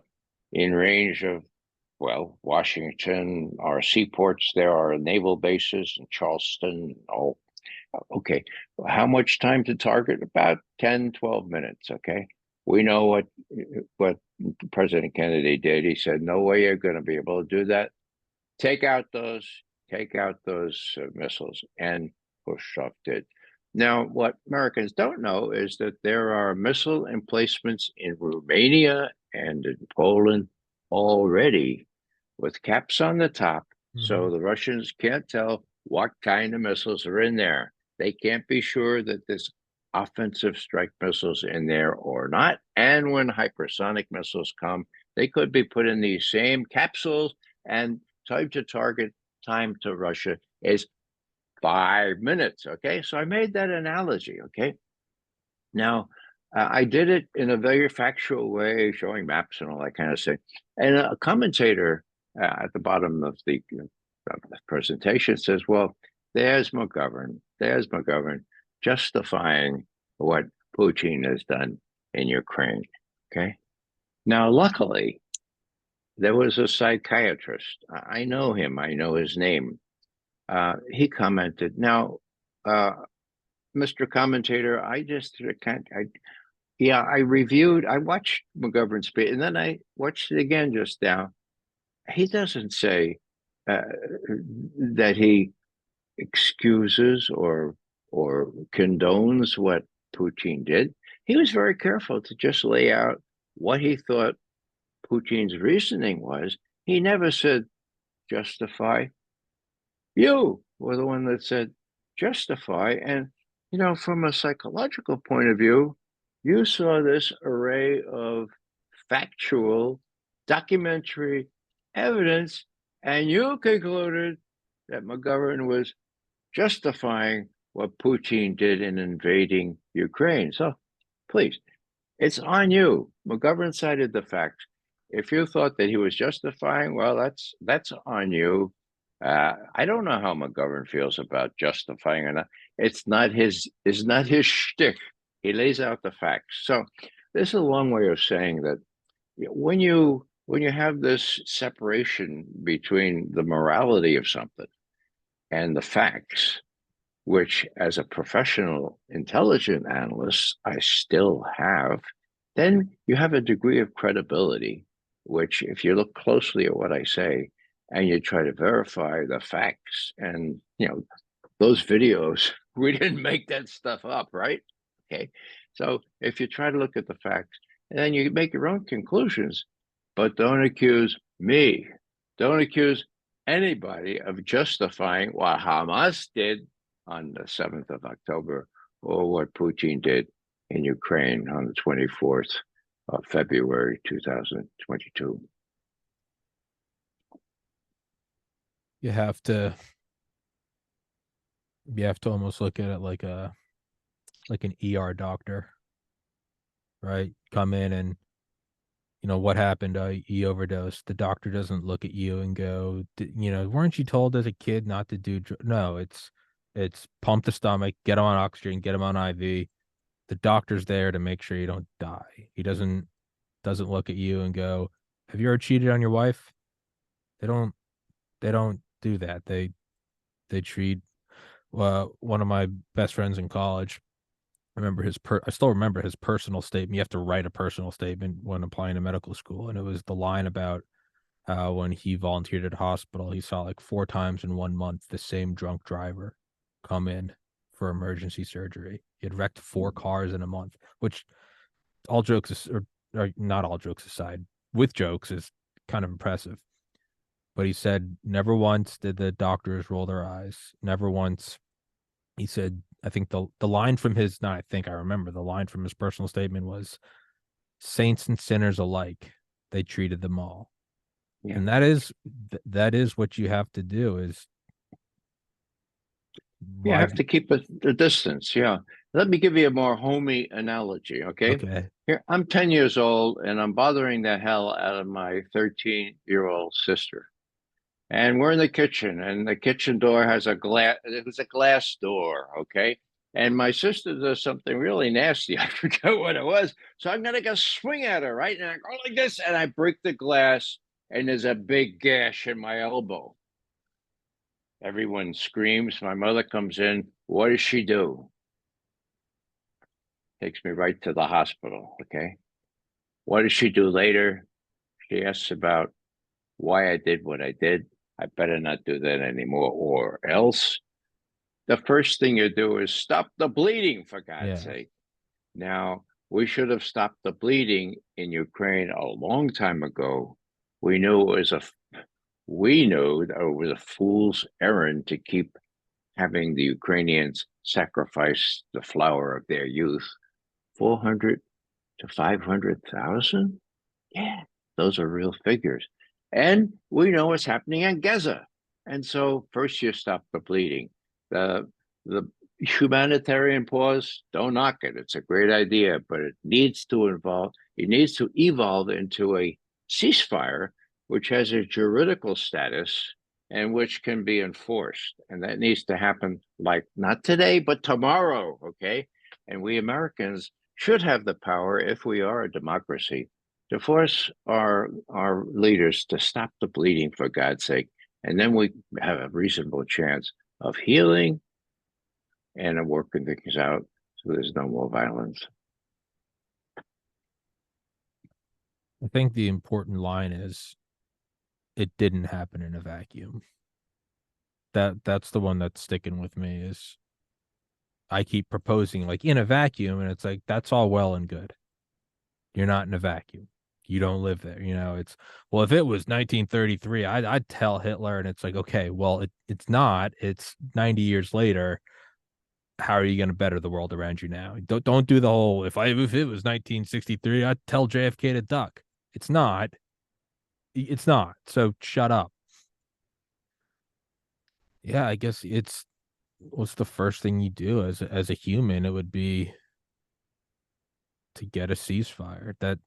in range of, well, Washington, our seaports, there are naval bases in Charleston, all. Okay, how much time to target? About 10, 12 minutes, okay? We know what President Kennedy did. He said, no way you're going to be able to do that. Take out those missiles, and Khrushchev did. Now, what Americans don't know is that there are missile emplacements in Romania and in Poland already with caps on the top, so the Russians can't tell what kind of missiles are in there. They can't be sure that this offensive strike missiles in there or not. And when hypersonic missiles come, they could be put in these same capsules, and time to target, time to Russia is 5 minutes. Okay, so I made that analogy. Okay, now I did it in a very factual way, showing maps and all that kind of thing. And a commentator at the bottom of the presentation says, well, there's McGovern justifying what Putin has done in Ukraine. Okay. Now, luckily, there was a psychiatrist. I know him. I know his name. He commented, now, Mr. Commentator, I just can't. I watched McGovern's speech, and then I watched it again just now. He doesn't say that he excuses or condones what Putin did. He was very careful to just lay out what he thought Putin's reasoning was. He never said justify. You were the one that said justify. And, from a psychological point of view, you saw this array of factual, documentary evidence, and you concluded that McGovern was justifying what Putin did in invading Ukraine. So please, it's on you. McGovern cited the facts. If you thought that he was justifying, well, that's on you. I don't know how McGovern feels about justifying or not. It's not his shtick. He lays out the facts. So this is a long way of saying that when you have this separation between the morality of something and the facts, which as a professional intelligence analyst I still have, then you have a degree of credibility, which if you look closely at what I say and you try to verify the facts, and those videos, we didn't make that stuff up, right? Okay. So if you try to look at the facts and then you make your own conclusions, but don't accuse me, don't accuse anybody of justifying what Hamas did on the 7th of October or what Putin did in Ukraine on the 24th of February 2022. You have to almost look at it like an ER doctor, right? Come in and what happened? He overdosed. The doctor doesn't look at you and go, weren't you told as a kid not to do? No, it's pump the stomach, get him on oxygen, get him on IV. The doctor's there to make sure you don't die. He doesn't look at you and go, have you ever cheated on your wife? They don't do that. They treat one of my best friends in college. I still remember his personal statement. You have to write a personal statement when applying to medical school, and it was the line about when he volunteered at a hospital, he saw like 4 times in 1 month the same drunk driver come in for emergency surgery. He had wrecked 4 cars in a month, which all jokes or not all jokes aside, with jokes, is kind of impressive. But he said never once did the doctors roll their eyes. Never once. He said, I think the line from his, not I think I remember, the line from his personal statement was, saints and sinners alike, they treated them all. Yeah. And that is what you have to do is You have to keep the distance. Yeah. Let me give you a more homey analogy. Okay. Okay. Here, I'm 10 years old and I'm bothering the hell out of my 13-year-old sister. And we're in the kitchen, and the kitchen door has a glass, it was a glass door. Okay. And my sister does something really nasty. I forget what it was. So I'm going to go swing at her, right? And I go like this, and I break the glass, and there's a big gash in my elbow. Everyone screams. My mother comes in. What does she do? Takes me right to the hospital. Okay. What does she do later? She asks about why I did what I did. I better not do that anymore, or else. The first thing you do is stop the bleeding, for God's sake. Now, we should have stopped the bleeding in Ukraine a long time ago. We knew that it was a fool's errand to keep having the Ukrainians sacrifice the flower of their youth. 400 to 500,000? Yeah, those are real figures. And we know what's happening in Gaza. And so first you stop the bleeding. The humanitarian pause, don't knock it. It's a great idea, but it needs to evolve into a ceasefire, which has a juridical status and which can be enforced. And that needs to happen, like not today, but tomorrow. Okay. And we Americans should have the power, if we are a democracy, to force our leaders to stop the bleeding, for God's sake. And then we have a reasonable chance of healing and of working things out so there's no more violence. I think the important line is it didn't happen in a vacuum. That's the one that's sticking with me is I keep proposing like in a vacuum, and it's like that's all well and good. You're not in a vacuum. You don't live there. It's well, if it was 1933, I'd tell Hitler, and it's like, okay, well, it's not. It's 90 years later. How are you going to better the world around you now? Don't do the whole if it was 1963, I'd tell JFK to duck. It's not. It's not. So shut up. Yeah, I guess what's the first thing you do as a human? It would be to get a ceasefire. That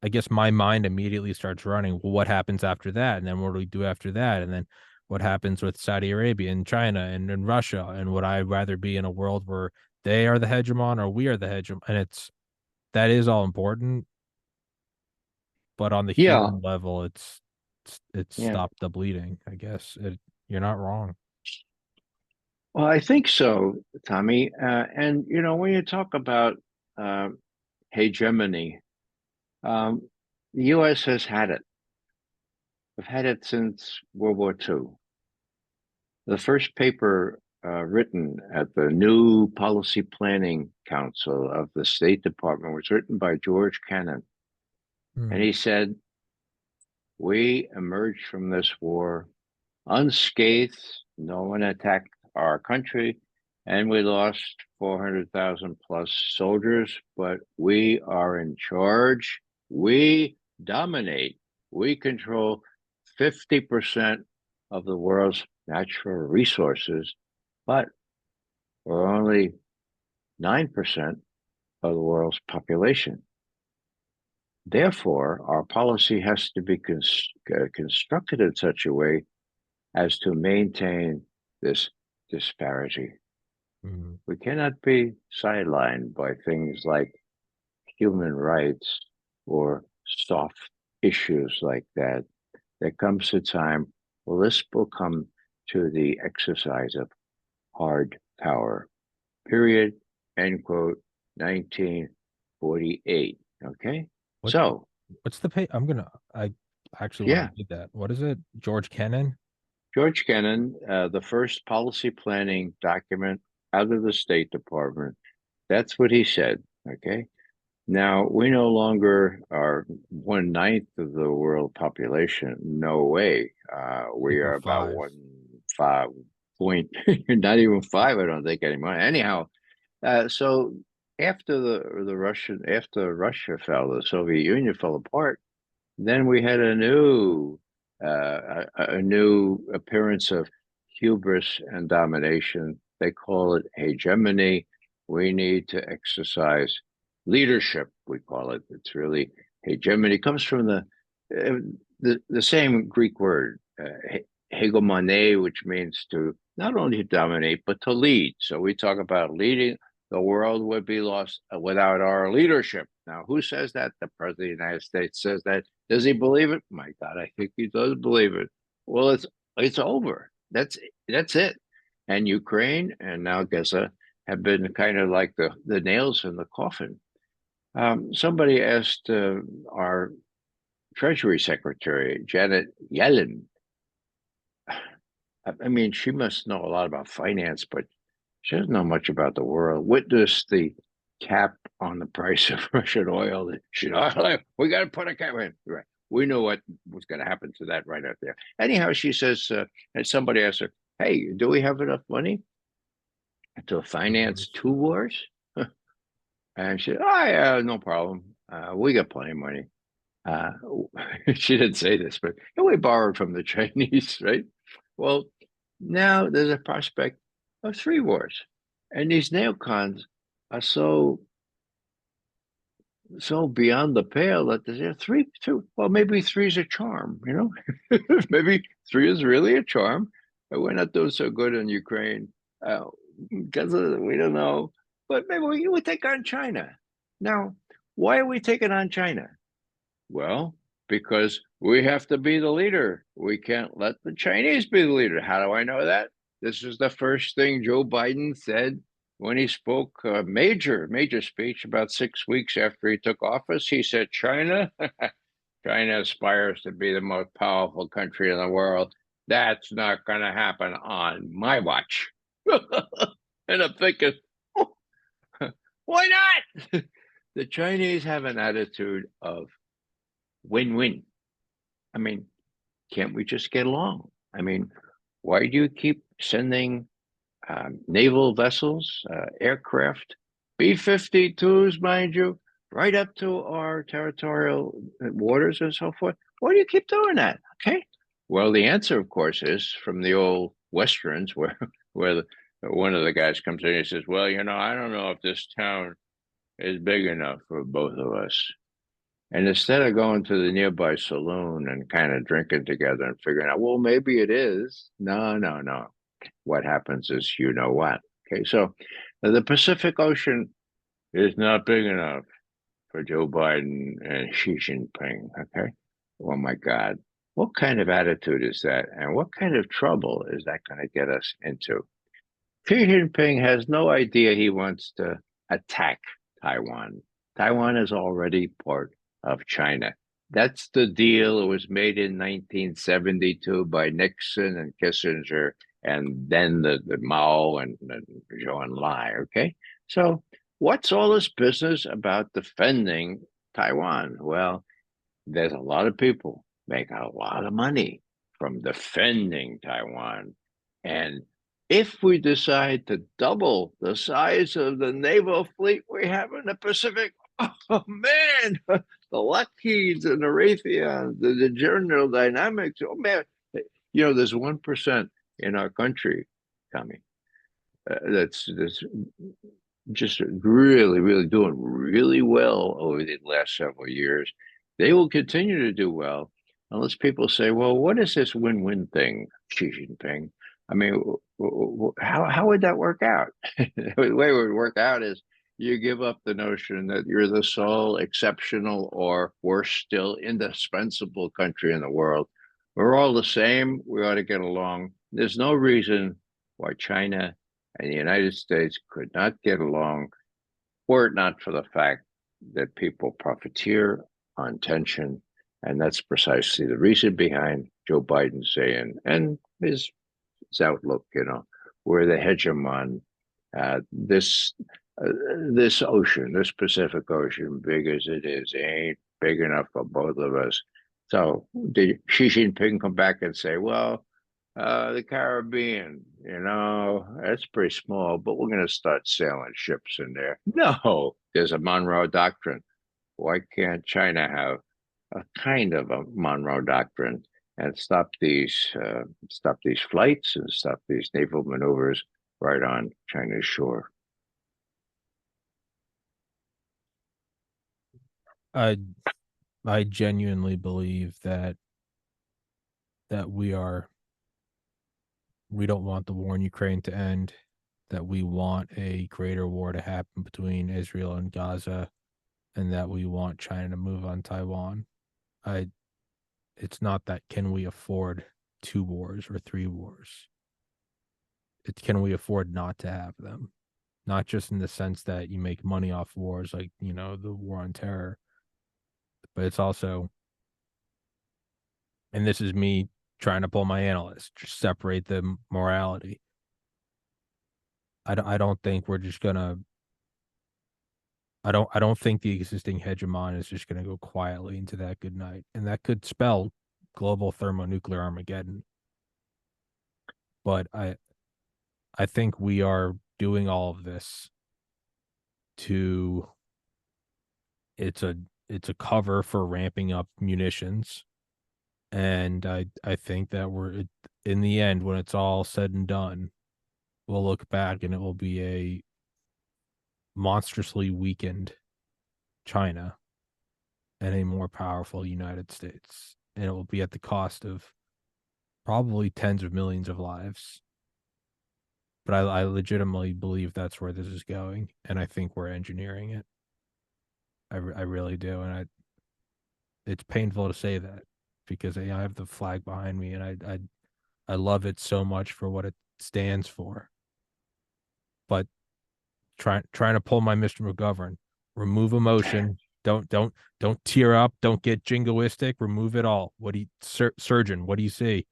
I guess my mind immediately starts running. Well, what happens after that? And then what do we do after that? And then what happens with Saudi Arabia and China and Russia? And would I rather be in a world where they are the hegemon or we are the hegemon? And that is all important. But on the Yeah. human level, it's stop the bleeding, I guess. You're not wrong. Well, I think so, Tommy. And, when you talk about hegemony, the U.S. has had it. We've had it since World War II. The first paper written at the new Policy Planning Council of the State Department was written by George Kennan. And he said, we emerged from this war unscathed. No one attacked our country, and we lost 400,000 plus soldiers, but we are in charge. We dominate. We control 50% of the world's natural resources, but we're only 9% of the world's population. Therefore, our policy has to be constructed in such a way as to maintain this disparity. Mm-hmm. We cannot be sidelined by things like human rights or soft issues like that. There comes a time, well, this will come to the exercise of hard power. Period. End quote. 1948. Okay. What's the pay? I actually want to read that. What is it? George Kennan? George Kennan, the first policy planning document out of the State Department. That's what he said. Okay. Now, we no longer are 1/9 of the world population. No way. We Think we're are about 5. 1.5 point, not even 5, I don't think anymore. Anyhow, so after after Russia fell, the Soviet Union fell apart, then we had a new appearance of hubris and domination. They call it hegemony. We need to exercise leadership. We call it. It's really hegemony. It comes from the same Greek word, hegemone, which means to not only dominate but to lead. So we talk about leading. The world would be lost without our leadership. Now, who says that? The President of the United States says that. Does he believe it? My God, I think he does believe it. Well, it's over. That's it. And Ukraine and now Gaza have been kind of like the nails in the coffin. Somebody asked our Treasury Secretary, Janet Yellen. I mean, she must know a lot about finance, but she doesn't know much about the world. Witness the cap on the price of Russian oil. We got to put a cap in. Right. We knew what was going to happen to that right out there. Anyhow, she says, and somebody asked her, "Hey, do we have enough money to finance 2 wars?" And she said, "Oh yeah, no problem. We got plenty of money." Uh, she didn't say this, but we borrowed from the Chinese, right? Well, now there's a prospect of 3 wars, and these neocons are so beyond the pale that there's 3, 2. Well, maybe 3 is a charm, you know. Maybe 3 is really a charm. But we're not doing so good in Ukraine because we don't know. But maybe we would take on China. Now, why are we taking on China? Well, because we have to be the leader. We can't let the Chinese be the leader. How do I know that? This is the first thing Joe Biden said when he spoke a major speech about 6 weeks after he took office. He said, China aspires to be the most powerful country in the world. That's not going to happen on my watch. And I'm thinking, why not? The Chinese have an attitude of win-win. I mean, can't we just get along? I mean, why do you keep sending naval vessels, aircraft, B-52s, mind you, right up to our territorial waters and so forth? Why do you keep doing that? Okay. Well, the answer, of course, is from the old Westerns, where one of the guys comes in and he says, "Well, you know, I don't know if this town is big enough for both of us." And instead of going to the nearby saloon and kind of drinking together and figuring out, well, maybe it is. No, no, no. What happens is, you know what? Okay, so the Pacific Ocean is not big enough for Joe Biden and Xi Jinping. Okay. Oh my God. What kind of attitude is that? And what kind of trouble is that going to get us into? Xi Jinping has no idea he wants to attack Taiwan. Taiwan is already part of China. That's the deal. It was made in 1972 by Nixon and Kissinger, and then the Mao and Zhou Enlai. Okay, so what's all this business about defending Taiwan? Well, there's a lot of people make a lot of money from defending Taiwan, and if we decide to double the size of the naval fleet we have in the Pacific, oh man, the Lockheeds and the Raytheons, the General Dynamics, oh man, you know, there's 1% in our country, Tommy, that's just really doing really well over the last several years. They will continue to do well unless people say, well, what is this win-win thing, Xi Jinping? I mean, how would that work out? The way it would work out is you give up the notion that you're the sole exceptional or worse still indispensable country in the world. We're all the same. We ought to get along. There's no reason why China and the United States could not get along were it not for the fact that people profiteer on tension. And that's precisely the reason behind Joe Biden saying, and his outlook, you know, we're the hegemon. This this ocean, this Pacific Ocean, big as it is, ain't big enough for both of us. So did Xi Jinping come back and say, well, the Caribbean, that's pretty small, but we're going to start sailing ships in there? No, there's a Monroe Doctrine. Why can't China have a kind of a Monroe Doctrine and stop these flights and stop these naval maneuvers right on China's shore? I genuinely believe that we don't want the war in Ukraine to end, that we want a greater war to happen between Israel and Gaza, and that we want China to move on Taiwan. It's not that can we afford 2 wars or 3 wars. It's can we afford not to have them? Not just in the sense that you make money off wars like, the war on terror, but it's also, and this is me trying to pull my analyst, just separate the morality. I don't think we're just gonna. I don't think the existing hegemon is just gonna go quietly into that good night, and that could spell global thermonuclear Armageddon. But I think we are doing all of this to. It's a cover for ramping up munitions, and I think that we're in the end, when it's all said and done, we'll look back and it will be a monstrously weakened China and a more powerful United States, and it will be at the cost of probably tens of millions of lives. But I legitimately believe that's where this is going, and I think we're engineering it. I really do, and it's painful to say that because I have the flag behind me, and I love it so much for what it stands for. But trying to pull my Mr. McGovern, remove emotion. Don't tear up. Don't get jingoistic. Remove it all. What do you, surgeon? What do you see?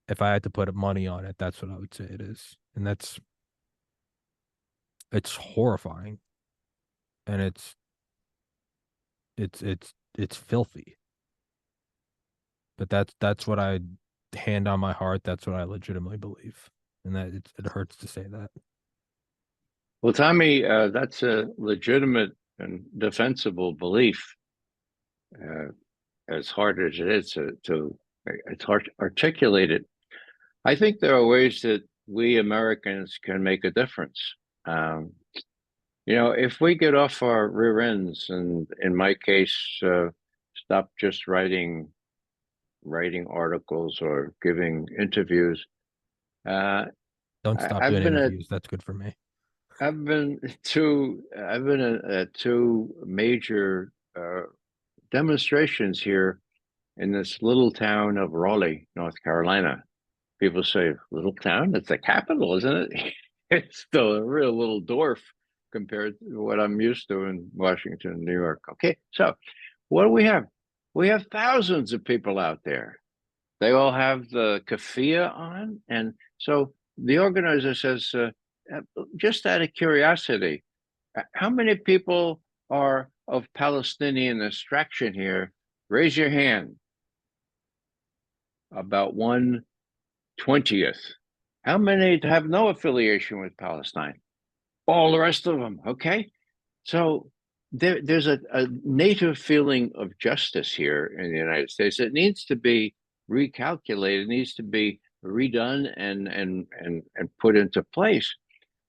If I had to put money on it, that's what I would say it is, and it's horrifying, and it's filthy. But that's what I hand on my heart. That's what I legitimately believe, and that it hurts to say that. Well, Tommy, that's a legitimate and defensible belief. As hard as it is to articulate it, I think there are ways that we Americans can make a difference. If we get off our rear ends, and in my case, stop just writing articles or giving interviews. Don't stop doing interviews. That's good for me. I've been at 2 major demonstrations here in this little town of Raleigh, North Carolina. People say, little town? It's the capital, isn't it? It's still a real little dwarf compared to what I'm used to in Washington, New York. Okay, so what do we have? We have thousands of people out there. They all have the keffiyeh on. And so the organizer says, just out of curiosity, how many people are of Palestinian extraction here? Raise your hand. About 1/20th. How many have no affiliation with Palestine? All the rest of them. Okay. So there's a native feeling of justice here in the United States. It needs to be recalculated, needs to be redone and put into place.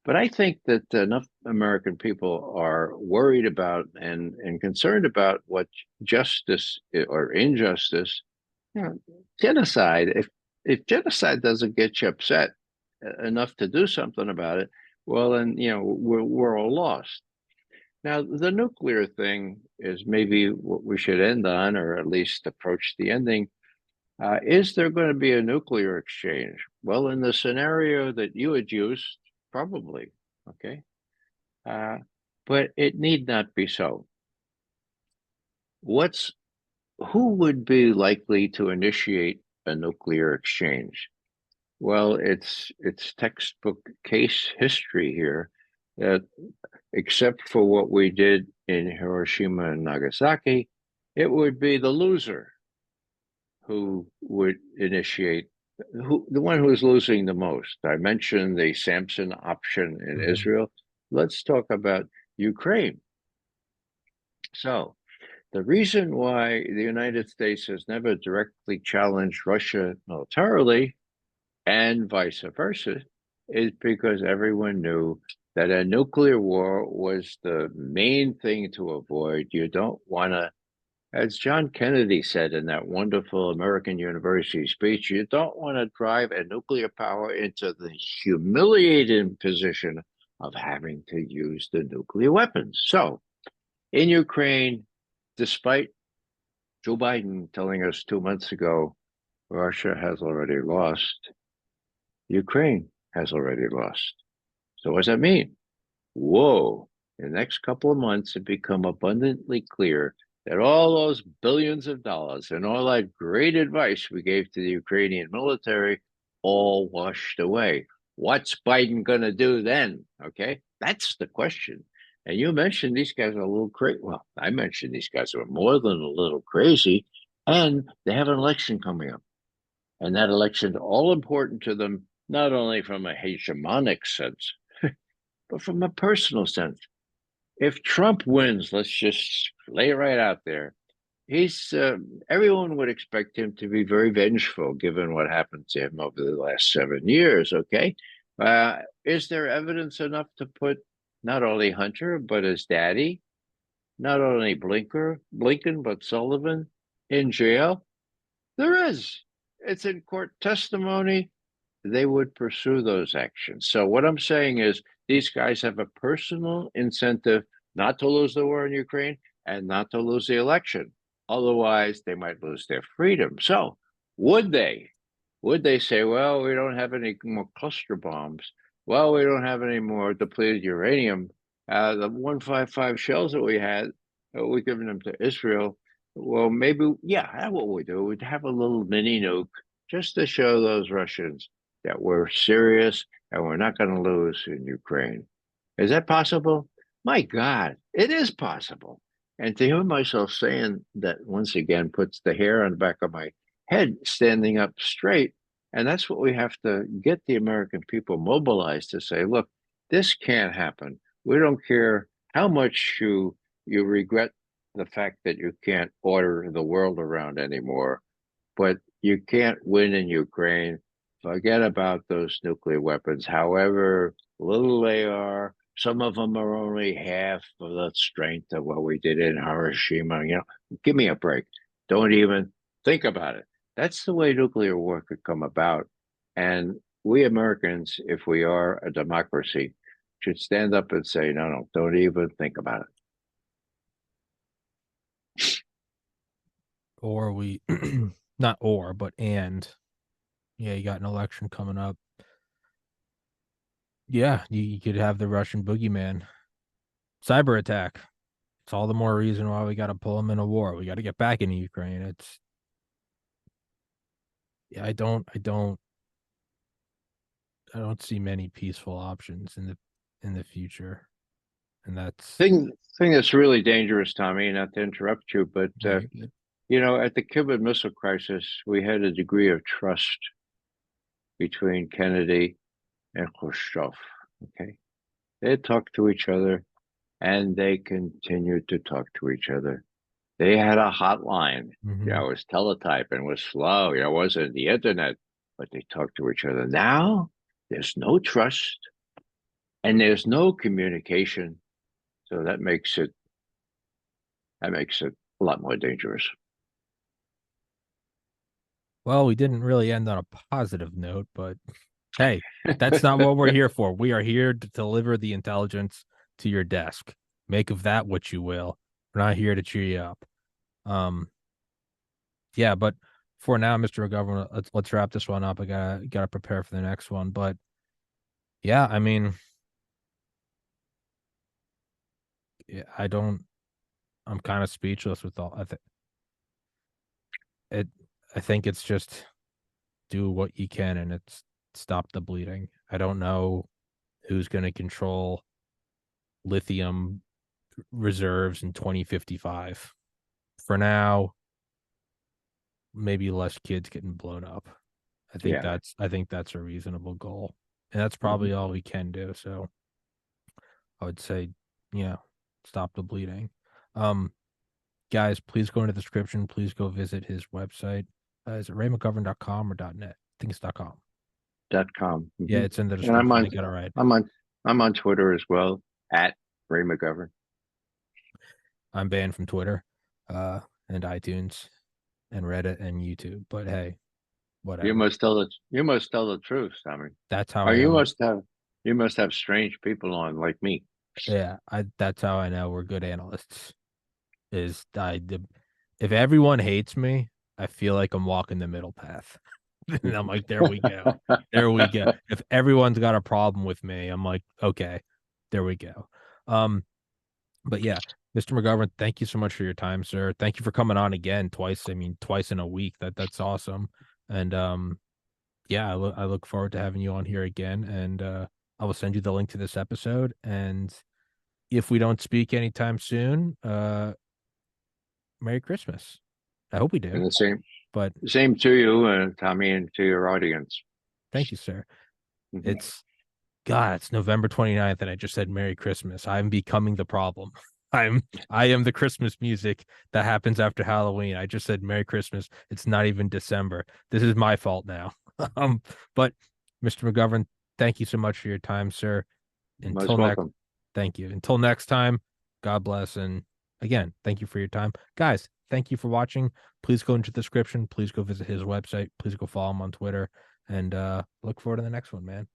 But I think that enough American people are worried about and concerned about what justice or injustice, genocide. If genocide doesn't get you upset enough to do something about it, well, then we're all lost. Now, the nuclear thing is maybe what we should end on, or at least approach the ending. Is there going to be a nuclear exchange? Well, in the scenario that you had used, probably. Okay. But it need not be so. Who would be likely to initiate a nuclear exchange? Well, it's textbook case history here. that except for what we did in Hiroshima and Nagasaki, it would be the loser who would initiate, the one who's losing the most. I mentioned the Samson option in Israel. Let's talk about Ukraine. So the reason why the United States has never directly challenged Russia militarily and vice versa is because everyone knew that a nuclear war was the main thing to avoid. You don't want to, as John Kennedy said in that wonderful American University speech, you don't want to drive a nuclear power into the humiliating position of having to use the nuclear weapons. So in Ukraine, despite Joe Biden telling us 2 months ago, Russia has already lost, Ukraine has already lost. So what does that mean? Whoa, in the next couple of months, it become abundantly clear that all those billions of dollars and all that great advice we gave to the Ukrainian military all washed away. What's Biden going to do then? Okay, that's the question. And you mentioned these guys are a little crazy. Well, I mentioned these guys are more than a little crazy, and they have an election coming up. And that election is all important to them, not only from a hegemonic sense, but from a personal sense. If Trump wins, let's just lay it right out there. He's everyone would expect him to be very vengeful, given what happened to him over the last 7 years. Okay, is there evidence enough to put not only Hunter but his daddy, not only Blinken but Sullivan in jail? There is. It's in court testimony. They would pursue those actions. So what I'm saying is these guys have a personal incentive not to lose the war in Ukraine and not to lose the election. Otherwise, they might lose their freedom. So would they? Would they say, well, we don't have any more cluster bombs? Well, we don't have any more depleted uranium. The 155 shells that we had, we're giving them to Israel. Well, maybe, yeah, that's what we do. We'd have a little mini nuke just to show those Russians that we're serious and we're not going to lose in Ukraine. Is that possible? My God, it is possible. And to hear myself saying that once again puts the hair on the back of my head standing up straight. And that's what we have to get the American people mobilized to say, look, this can't happen. We don't care how much you regret the fact that you can't order the world around anymore, but you can't win in Ukraine. Forget about those nuclear weapons, however little they are. Some of them are only half of the strength of what we did in Hiroshima. You know, give me a break. Don't even think about it. That's the way nuclear war could come about. And we Americans, if we are a democracy, should stand up and say, no, don't even think about it. Or we, not or, but and. Yeah, you got an election coming up. Yeah, you could have the Russian boogeyman cyber attack. It's all the more reason why we got to pull them in a war. We got to get back into Ukraine. It's, yeah, I don't see many peaceful options in the future, and that's thing that's really dangerous, Tommy. Not to interrupt you, but you know, at the Cuban Missile Crisis, we had a degree of trust between Kennedy and Khrushchev. Okay, they talked to each other, and they continued to talk to each other. They had a hotline. Mm-hmm. Yeah, it was teletype and was slow. It wasn't the internet, but they talked to each other. Now there's no trust, and there's no communication. So that makes it a lot more dangerous. Well, we didn't really end on a positive note, but hey, that's not what we're here for. We are here to deliver the intelligence to your desk. Make of that what you will. We're not here to cheer you up. Yeah, but for now, Mr. McGovern, let's wrap this one up. I gotta prepare for the next one. But yeah, I mean, yeah, I'm kind of speechless with all. I think it's just do what you can and it's stop the bleeding. I don't know who's going to control lithium reserves in 2055. For now, maybe less kids getting blown up. I think that's a reasonable goal. And that's probably all we can do. So I would say, stop the bleeding. Guys, please go into the description. Please go visit his website. Is it raymcgovern.com or .net? I think it's .com. .com. Yeah, it's in the And description. I got it right. I'm on Twitter as well, at Ray McGovern. I'm banned from Twitter, and iTunes, and Reddit, and YouTube. But hey, whatever. You must tell the truth, Tommy. That's how Or I know. you must have strange people on like me. Yeah, that's how I know we're good analysts. If everyone hates me, I feel like I'm walking the middle path. And I'm like, there we go. There we go. If everyone's got a problem with me, I'm like, okay, there we go. But yeah, Mr. McGovern, thank you so much for your time, sir. Thank you for coming on again twice. I mean, twice in a week. That's awesome. And yeah, I look forward to having you on here again. And I will send you the link to this episode. And if we don't speak anytime soon, Merry Christmas. I hope we do. And But same to you, Tommy, and to your audience. Thank you, sir. It's November 29th, and I just said Merry Christmas. I'm becoming the problem. I am the Christmas music that happens after Halloween. I just said Merry Christmas. It's not even December. This is my fault now. But Mr. McGovern, thank you so much for your time, sir. Most welcome. Thank you. Until next time, God bless. And again, thank you for your time. Guys, thank you for watching. Please go into the description. Please go visit his website. Please go follow him on Twitter. And look forward to the next one, man.